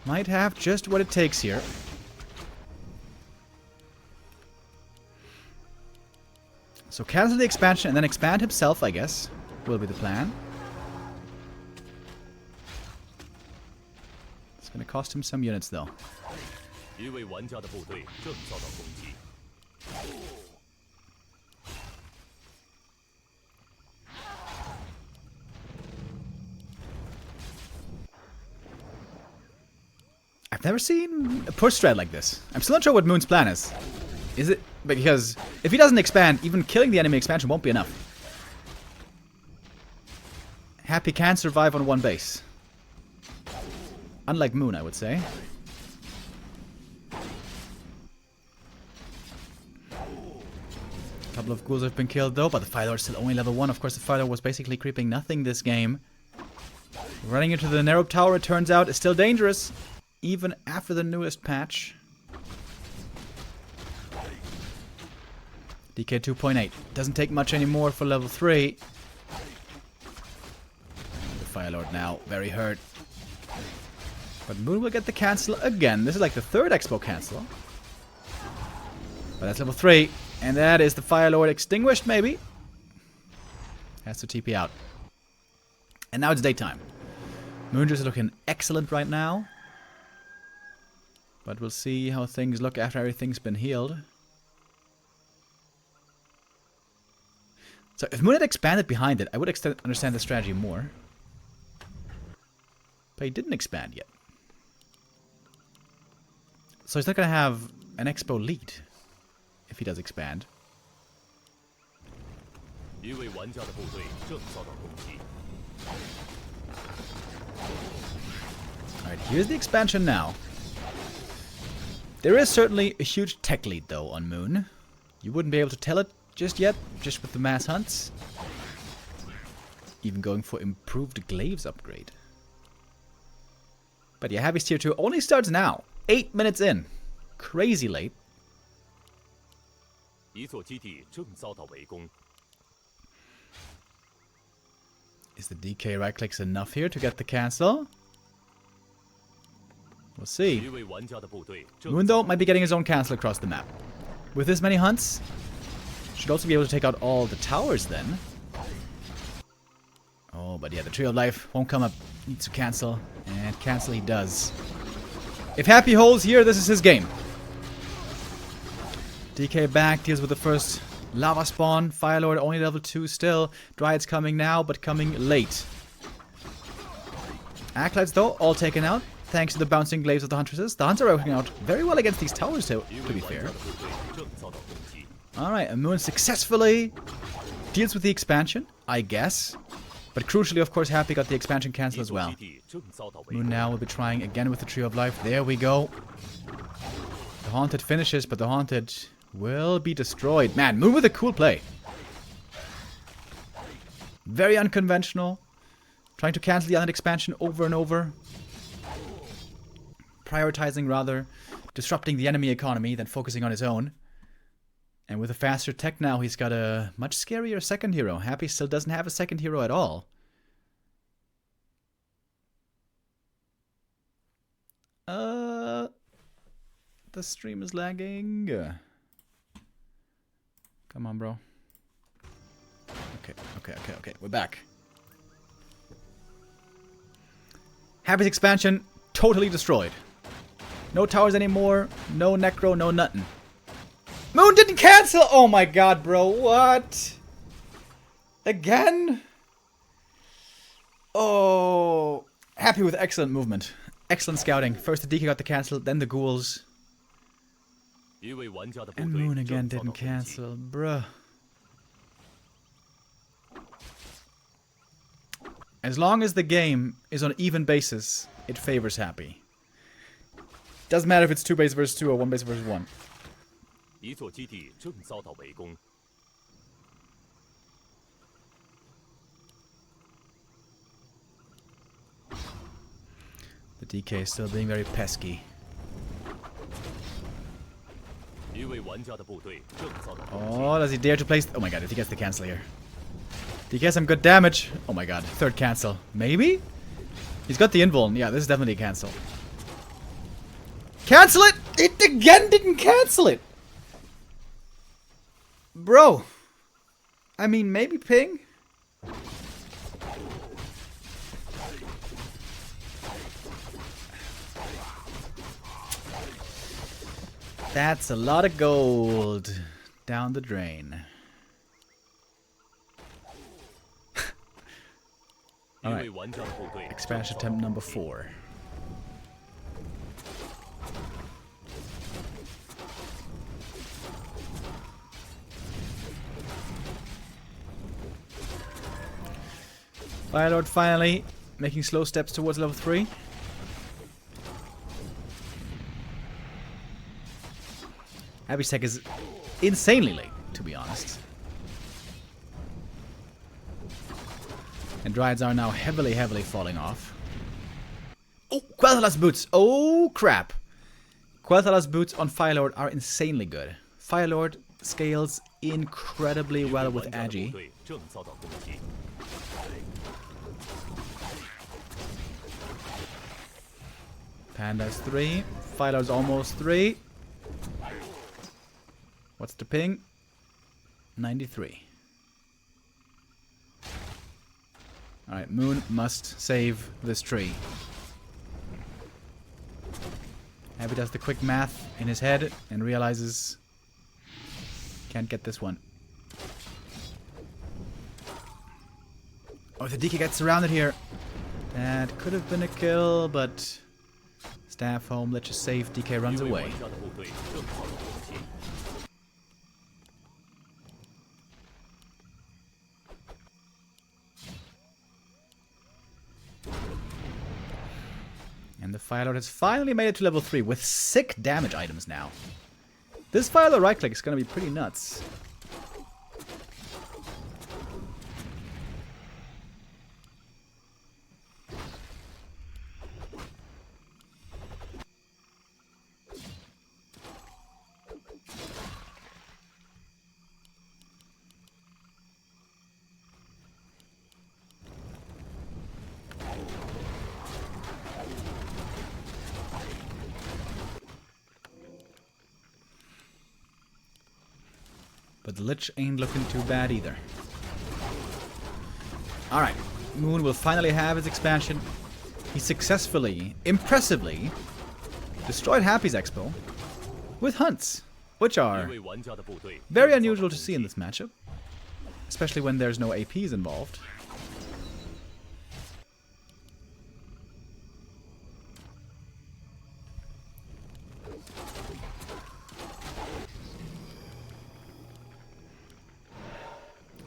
Might have just what it takes here. So cancel the expansion and then expand himself, I guess. Will be the plan. It's going to cost him some units, though. I've never seen a push strat like this. I'm still not sure what Moon's plan is. Is it? Because if he doesn't expand, even killing the enemy expansion won't be enough. Happy can survive on 1 base. Unlike Moon, I would say. A couple of ghouls have been killed though, but the Firelord is still only level 1. Of course, the Firelord was basically creeping nothing this game. Running into the narrow tower, it turns out, is still dangerous. Even after the newest patch. DK 2.8. Doesn't take much anymore for level 3. The Firelord now very hurt. But Moon will get the cancel again. This is like the 3rd Expo cancel. But that's level 3. And that is the Firelord extinguished, maybe. Has to TP out. And now it's daytime. Moon just looking excellent right now. But we'll see how things look after everything's been healed. So if Moon had expanded behind it, I would understand the strategy more. But he didn't expand yet. So he's not going to have an Expo lead if he does expand. Alright, here's the expansion now. There is certainly a huge tech lead, though, on Moon. You wouldn't be able to tell it just yet, just with the mass hunts. Even going for improved Glaives upgrade. But yeah, Happy's tier 2 only starts now. 8 minutes in. Crazy late. Is the DK right clicks enough here to get the cancel? We'll see. Moon, though, might be getting his own cancel across the map. With this many hunts, should also be able to take out all the towers then. Oh, but yeah, the Tree of Life won't come up. Needs to cancel. And cancel he does. If Happy holds here, this is his game. DK back, deals with the first lava spawn. Firelord only level 2 still. Dryad's coming now, but coming late. Acolytes, though, all taken out. Thanks to the bouncing glaives of the Huntresses. The Hunts are working out very well against these towers, to be fair. Alright, and Moon successfully deals with the expansion, I guess. But crucially, of course, Happy got the expansion cancel as well. Moon now will be trying again with the Tree of Life. There we go. The Haunted finishes, but the Haunted will be destroyed. Man, Moon with a cool play. Very unconventional. Trying to cancel the Undead expansion over and over. Prioritizing, rather, disrupting the enemy economy than focusing on his own. And with a faster tech now, he's got a much scarier second hero. Happy still doesn't have a second hero at all. The stream is lagging. Come on, bro. Okay. We're back. Happy's expansion totally destroyed. No towers anymore. No necro. No nothing. Moon didn't cancel. Oh my god, bro. What? Again? Oh. Happy with excellent movement. Excellent scouting. First the DK got the cancel, then the ghouls. And Moon again didn't cancel. Bruh. As long as the game is on even basis, it favors Happy. Doesn't matter if it's 2 base versus 2 or 1 base versus 1. The DK is still being very pesky. Oh, does he dare to place? Oh my god, if he gets the cancel here. He gets some good damage. Oh my god, third cancel. Maybe? He's got the invuln. Yeah, this is definitely a cancel. Cancel it! It again didn't cancel it! Bro. I mean, maybe ping? That's a lot of gold down the drain. Alright. Expansion attempt number 4. Firelord finally making slow steps towards level 3. Happy's tech is insanely late, to be honest. And Dryads are now heavily falling off. Oh, Quel'Thala's boots! Oh, crap! Quel'Thala's boots on Firelord are insanely good. Firelord scales incredibly well with Agi. Panda's 3. Firelord's almost 3. What's the ping? 93. Alright, Moon must save this tree. Abby does the quick math in his head and realizes can't get this one. Oh, the DK gets surrounded here. That could have been a kill, but staff home, let's just save. DK runs away. And the Firelord has finally made it to level 3 with sick damage items now. This Firelord right click is gonna be pretty nuts. But the Lich ain't looking too bad either. Alright, Moon will finally have his expansion. He successfully, impressively, destroyed Happy's Expo with hunts, which are very unusual to see in this matchup, especially when there's no APs involved.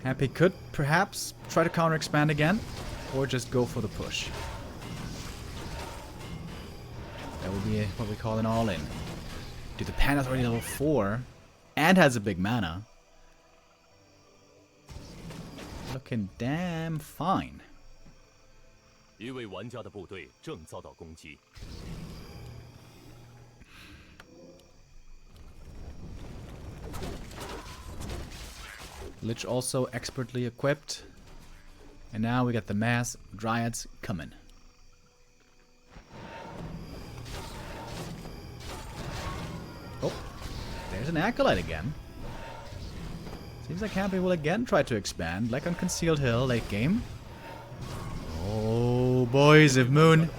Happy could perhaps try to counter expand again, or just go for the push. That would be what we call an all-in. Dude, the Panda's already level 4 and has a big mana. Looking damn fine. Lich also expertly equipped. And now we got the mass dryads coming. Oh, there's an acolyte again. Seems like Happy will again try to expand, like on Concealed Hill late game. Oh, boys, if Moon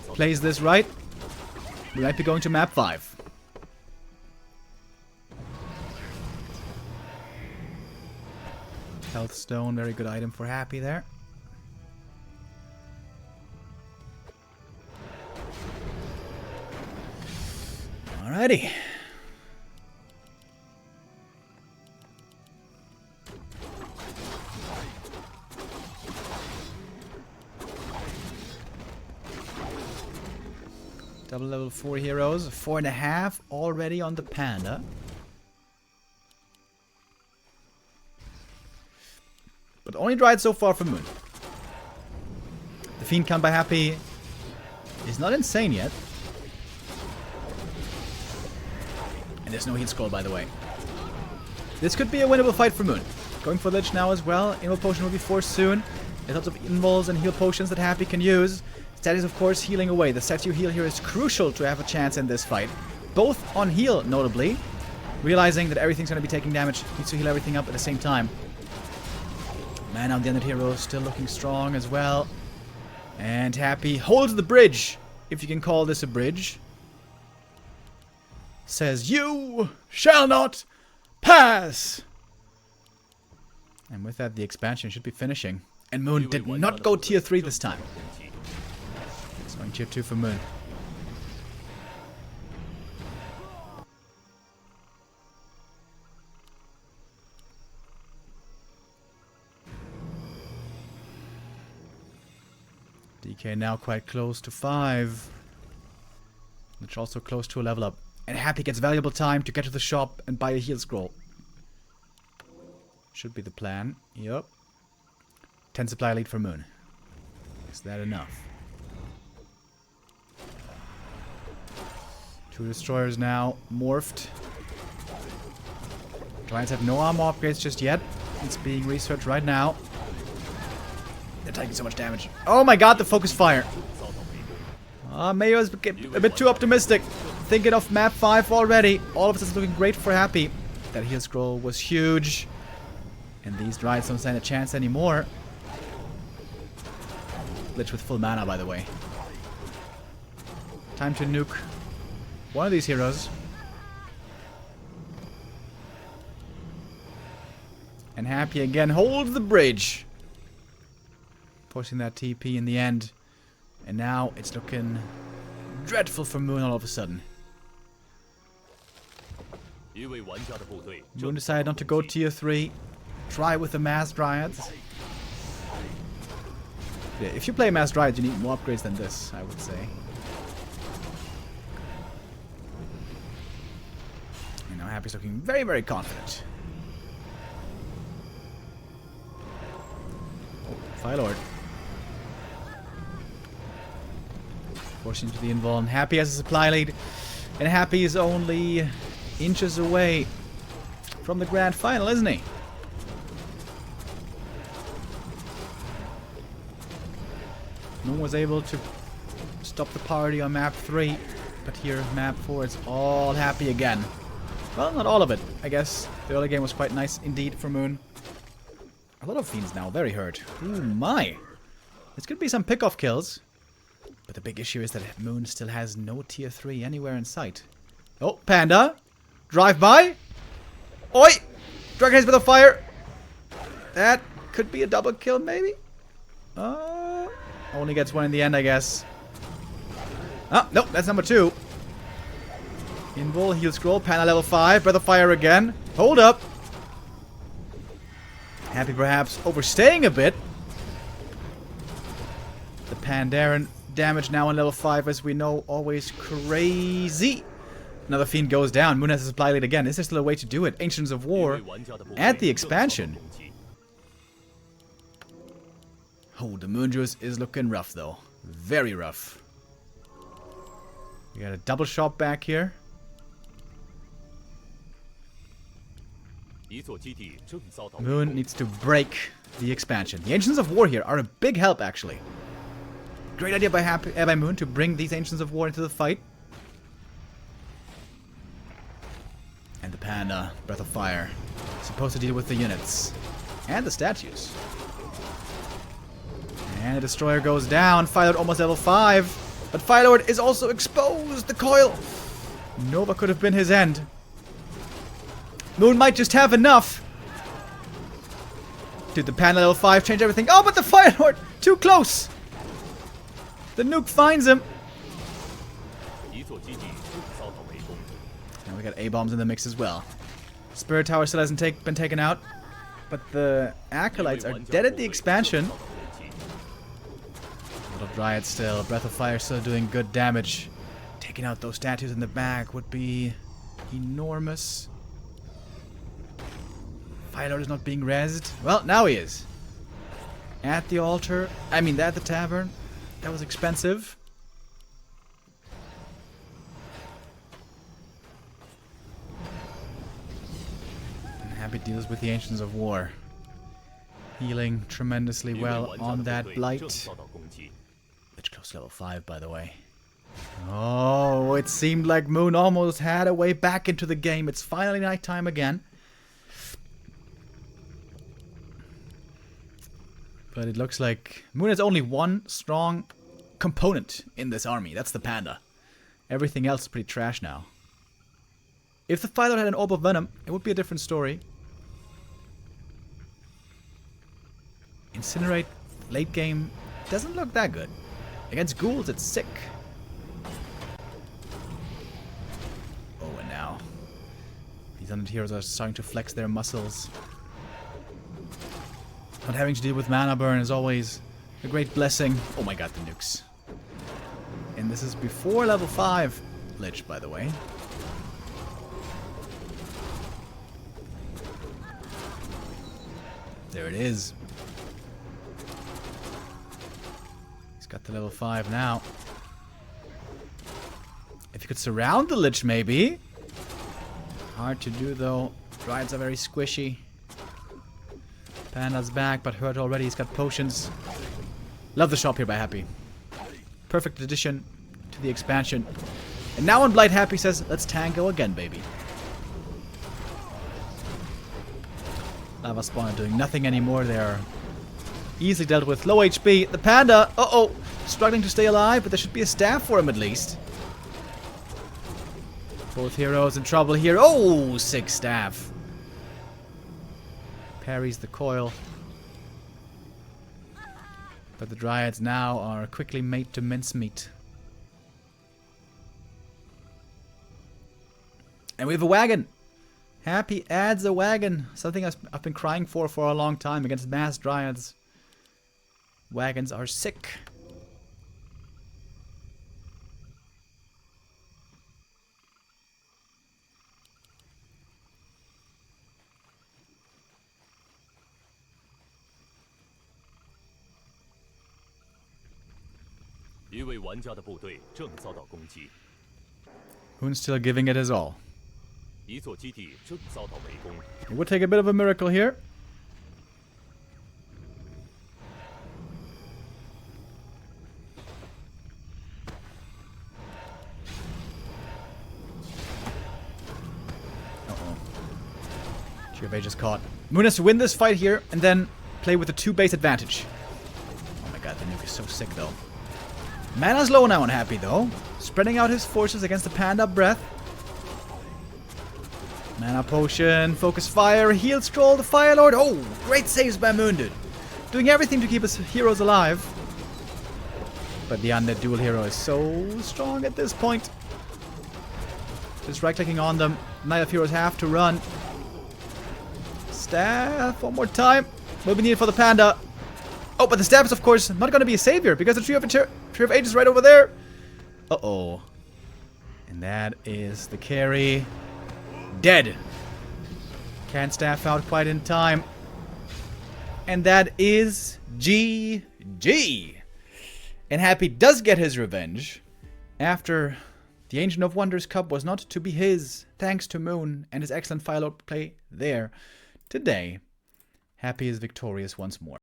plays this right, we might be going to map 5. Health Stone, very good item for Happy there. Alrighty. Double level 4 heroes, 4.5 already on the Panda. But only Dryad so far for Moon. The Fiend count by Happy is not insane yet. And there's no heal scroll, by the way. This could be a winnable fight for Moon. Going for Lich now as well. Invul Potion will be forced soon. There's lots of Invuls and heal potions that Happy can use. That is, of course, healing away. The set you heal here is crucial to have a chance in this fight. Both on heal, notably. Realizing that everything's going to be taking damage. Needs to heal everything up at the same time. Man on the ended hero still looking strong as well. And Happy holds the bridge, if you can call this a bridge. Says, "You shall not pass!" And with that, the expansion should be finishing. And Moon did not go tier 3 this time. It's going tier 2 for Moon. DK now quite close to 5. Which also close to a level up. And Happy gets valuable time to get to the shop and buy a heal scroll. Should be the plan. Yup. 10 supply lead for Moon. Is that enough? 2 destroyers now morphed. Dryads have no armor upgrades just yet. It's being researched right now. They're taking so much damage. Oh my god, the focus fire. Mayo is a bit too optimistic. Thinking of map 5 already. All of this is looking great for Happy. That heal scroll was huge. And these Dryads don't stand a chance anymore. Lich with full mana, by the way. Time to nuke one of these heroes. And Happy again holds the bridge. Forcing that TP in the end. And now it's looking dreadful for Moon all of a sudden. Moon decided not to go tier 3. Try with the Mass Dryads. Yeah, if you play Mass Dryads, you need more upgrades than this, I would say. And now Happy's looking very, very confident. Oh, Fire Lord. Forcing into the invuln. Happy has a supply lead. And Happy is only inches away from the grand final, isn't he? No one was able to stop the party on map 3. But here, map 4, it's all Happy again. Well, not all of it. I guess the early game was quite nice indeed for Moon. A lot of Fiends now, very hurt. Ooh, my. This could be some pick-off kills. But the big issue is that Moon still has no tier 3 anywhere in sight. Oh, Panda. Drive by. Oi! Dragon Haze with a fire. That could be a double kill, maybe? Only gets one in the end, I guess. Oh, nope, that's number 2. Invul, heal scroll, Panda level 5, Breath of Fire again. Hold up. Happy perhaps overstaying a bit. The Pandaren damage now on level 5, as we know, always crazy. Another Fiend goes down. Moon has a supply lead again. Is there still a way to do it? Ancients of War at the expansion. Oh, the Moon Juice is looking rough, though. Very rough. We got a double shop back here. Moon needs to break the expansion. The Ancients of War here are a big help, actually. Great idea by Moon to bring these Ancients of War into the fight. And the Panda, Breath of Fire, supposed to deal with the units. And the statues. And the Destroyer goes down. Firelord almost level 5. But Firelord is also exposed. The coil. Nova could have been his end. Moon might just have enough. Dude, the Panda level 5 change everything. Oh, but the Firelord! Too close! The nuke finds him. And we got A-bombs in the mix as well. Spirit Tower still hasn't been taken out. But the Acolytes are dead at the expansion. Little Dryad still. Breath of Fire still doing good damage. Taking out those statues in the back would be enormous. Firelord is not being rezzed. Well, now he is. At the altar. I mean, at the tavern. That was expensive. And Happy deals with the Ancients of War. Healing tremendously well on that Blight. Lich close level 5, by the way. Oh, it seemed like Moon almost had a way back into the game. It's finally nighttime again. But it looks like Moon has only one strong component in this army. That's the Panda. Everything else is pretty trash now. If the Firelord had an Orb of Venom, it would be a different story. Incinerate late game doesn't look that good. Against ghouls, it's sick. Oh, and now these undead heroes are starting to flex their muscles. Not having to deal with mana burn is always a great blessing. Oh my god, the nukes. And this is before level 5 Lich, by the way. There it is. He's got the level 5 now. If you could surround the Lich, maybe. Hard to do, though. Dryads are very squishy. Panda's back, but hurt already. He's got potions. Love the shop here by Happy. Perfect addition to the expansion. And now on Blight, Happy says, let's tango again, baby. Lava Spawner doing nothing anymore. They are easily dealt with. Low HP. The Panda, uh-oh, struggling to stay alive, but there should be a staff for him at least. Both heroes in trouble here. Oh, 6 staff. Parries the coil. But the Dryads now are quickly made to mincemeat. And we have a wagon. Happy adds a wagon. Something I've been crying for a long time against mass Dryads. Wagons are sick. Hoon's still giving it his all. It would take a bit of a miracle here. Uh-oh. GFA just caught. Moon has to win this fight here and then play with a 2 base advantage. Oh my god, the nuke is so sick though. Mana's low now on Happy though. Spreading out his forces against the Panda Breath. Mana Potion, Focus Fire, Heal Scroll, the Firelord. Oh, great saves by Moon, dude. Doing everything to keep his heroes alive. But the undead dual hero is so strong at this point. Just right-clicking on them. Knight of Heroes have to run. Staff, one more time. Will be needed for the Panda. Oh, but the staff is, of course, not going to be a savior because the Tree of Ages is right over there. Uh-oh. And that is the carry. Dead. Can't staff out quite in time. And that is GG. And Happy does get his revenge after The Ancient of Wonders Cup was not to be his, thanks to Moon and his excellent final play there. Today, Happy is victorious once more.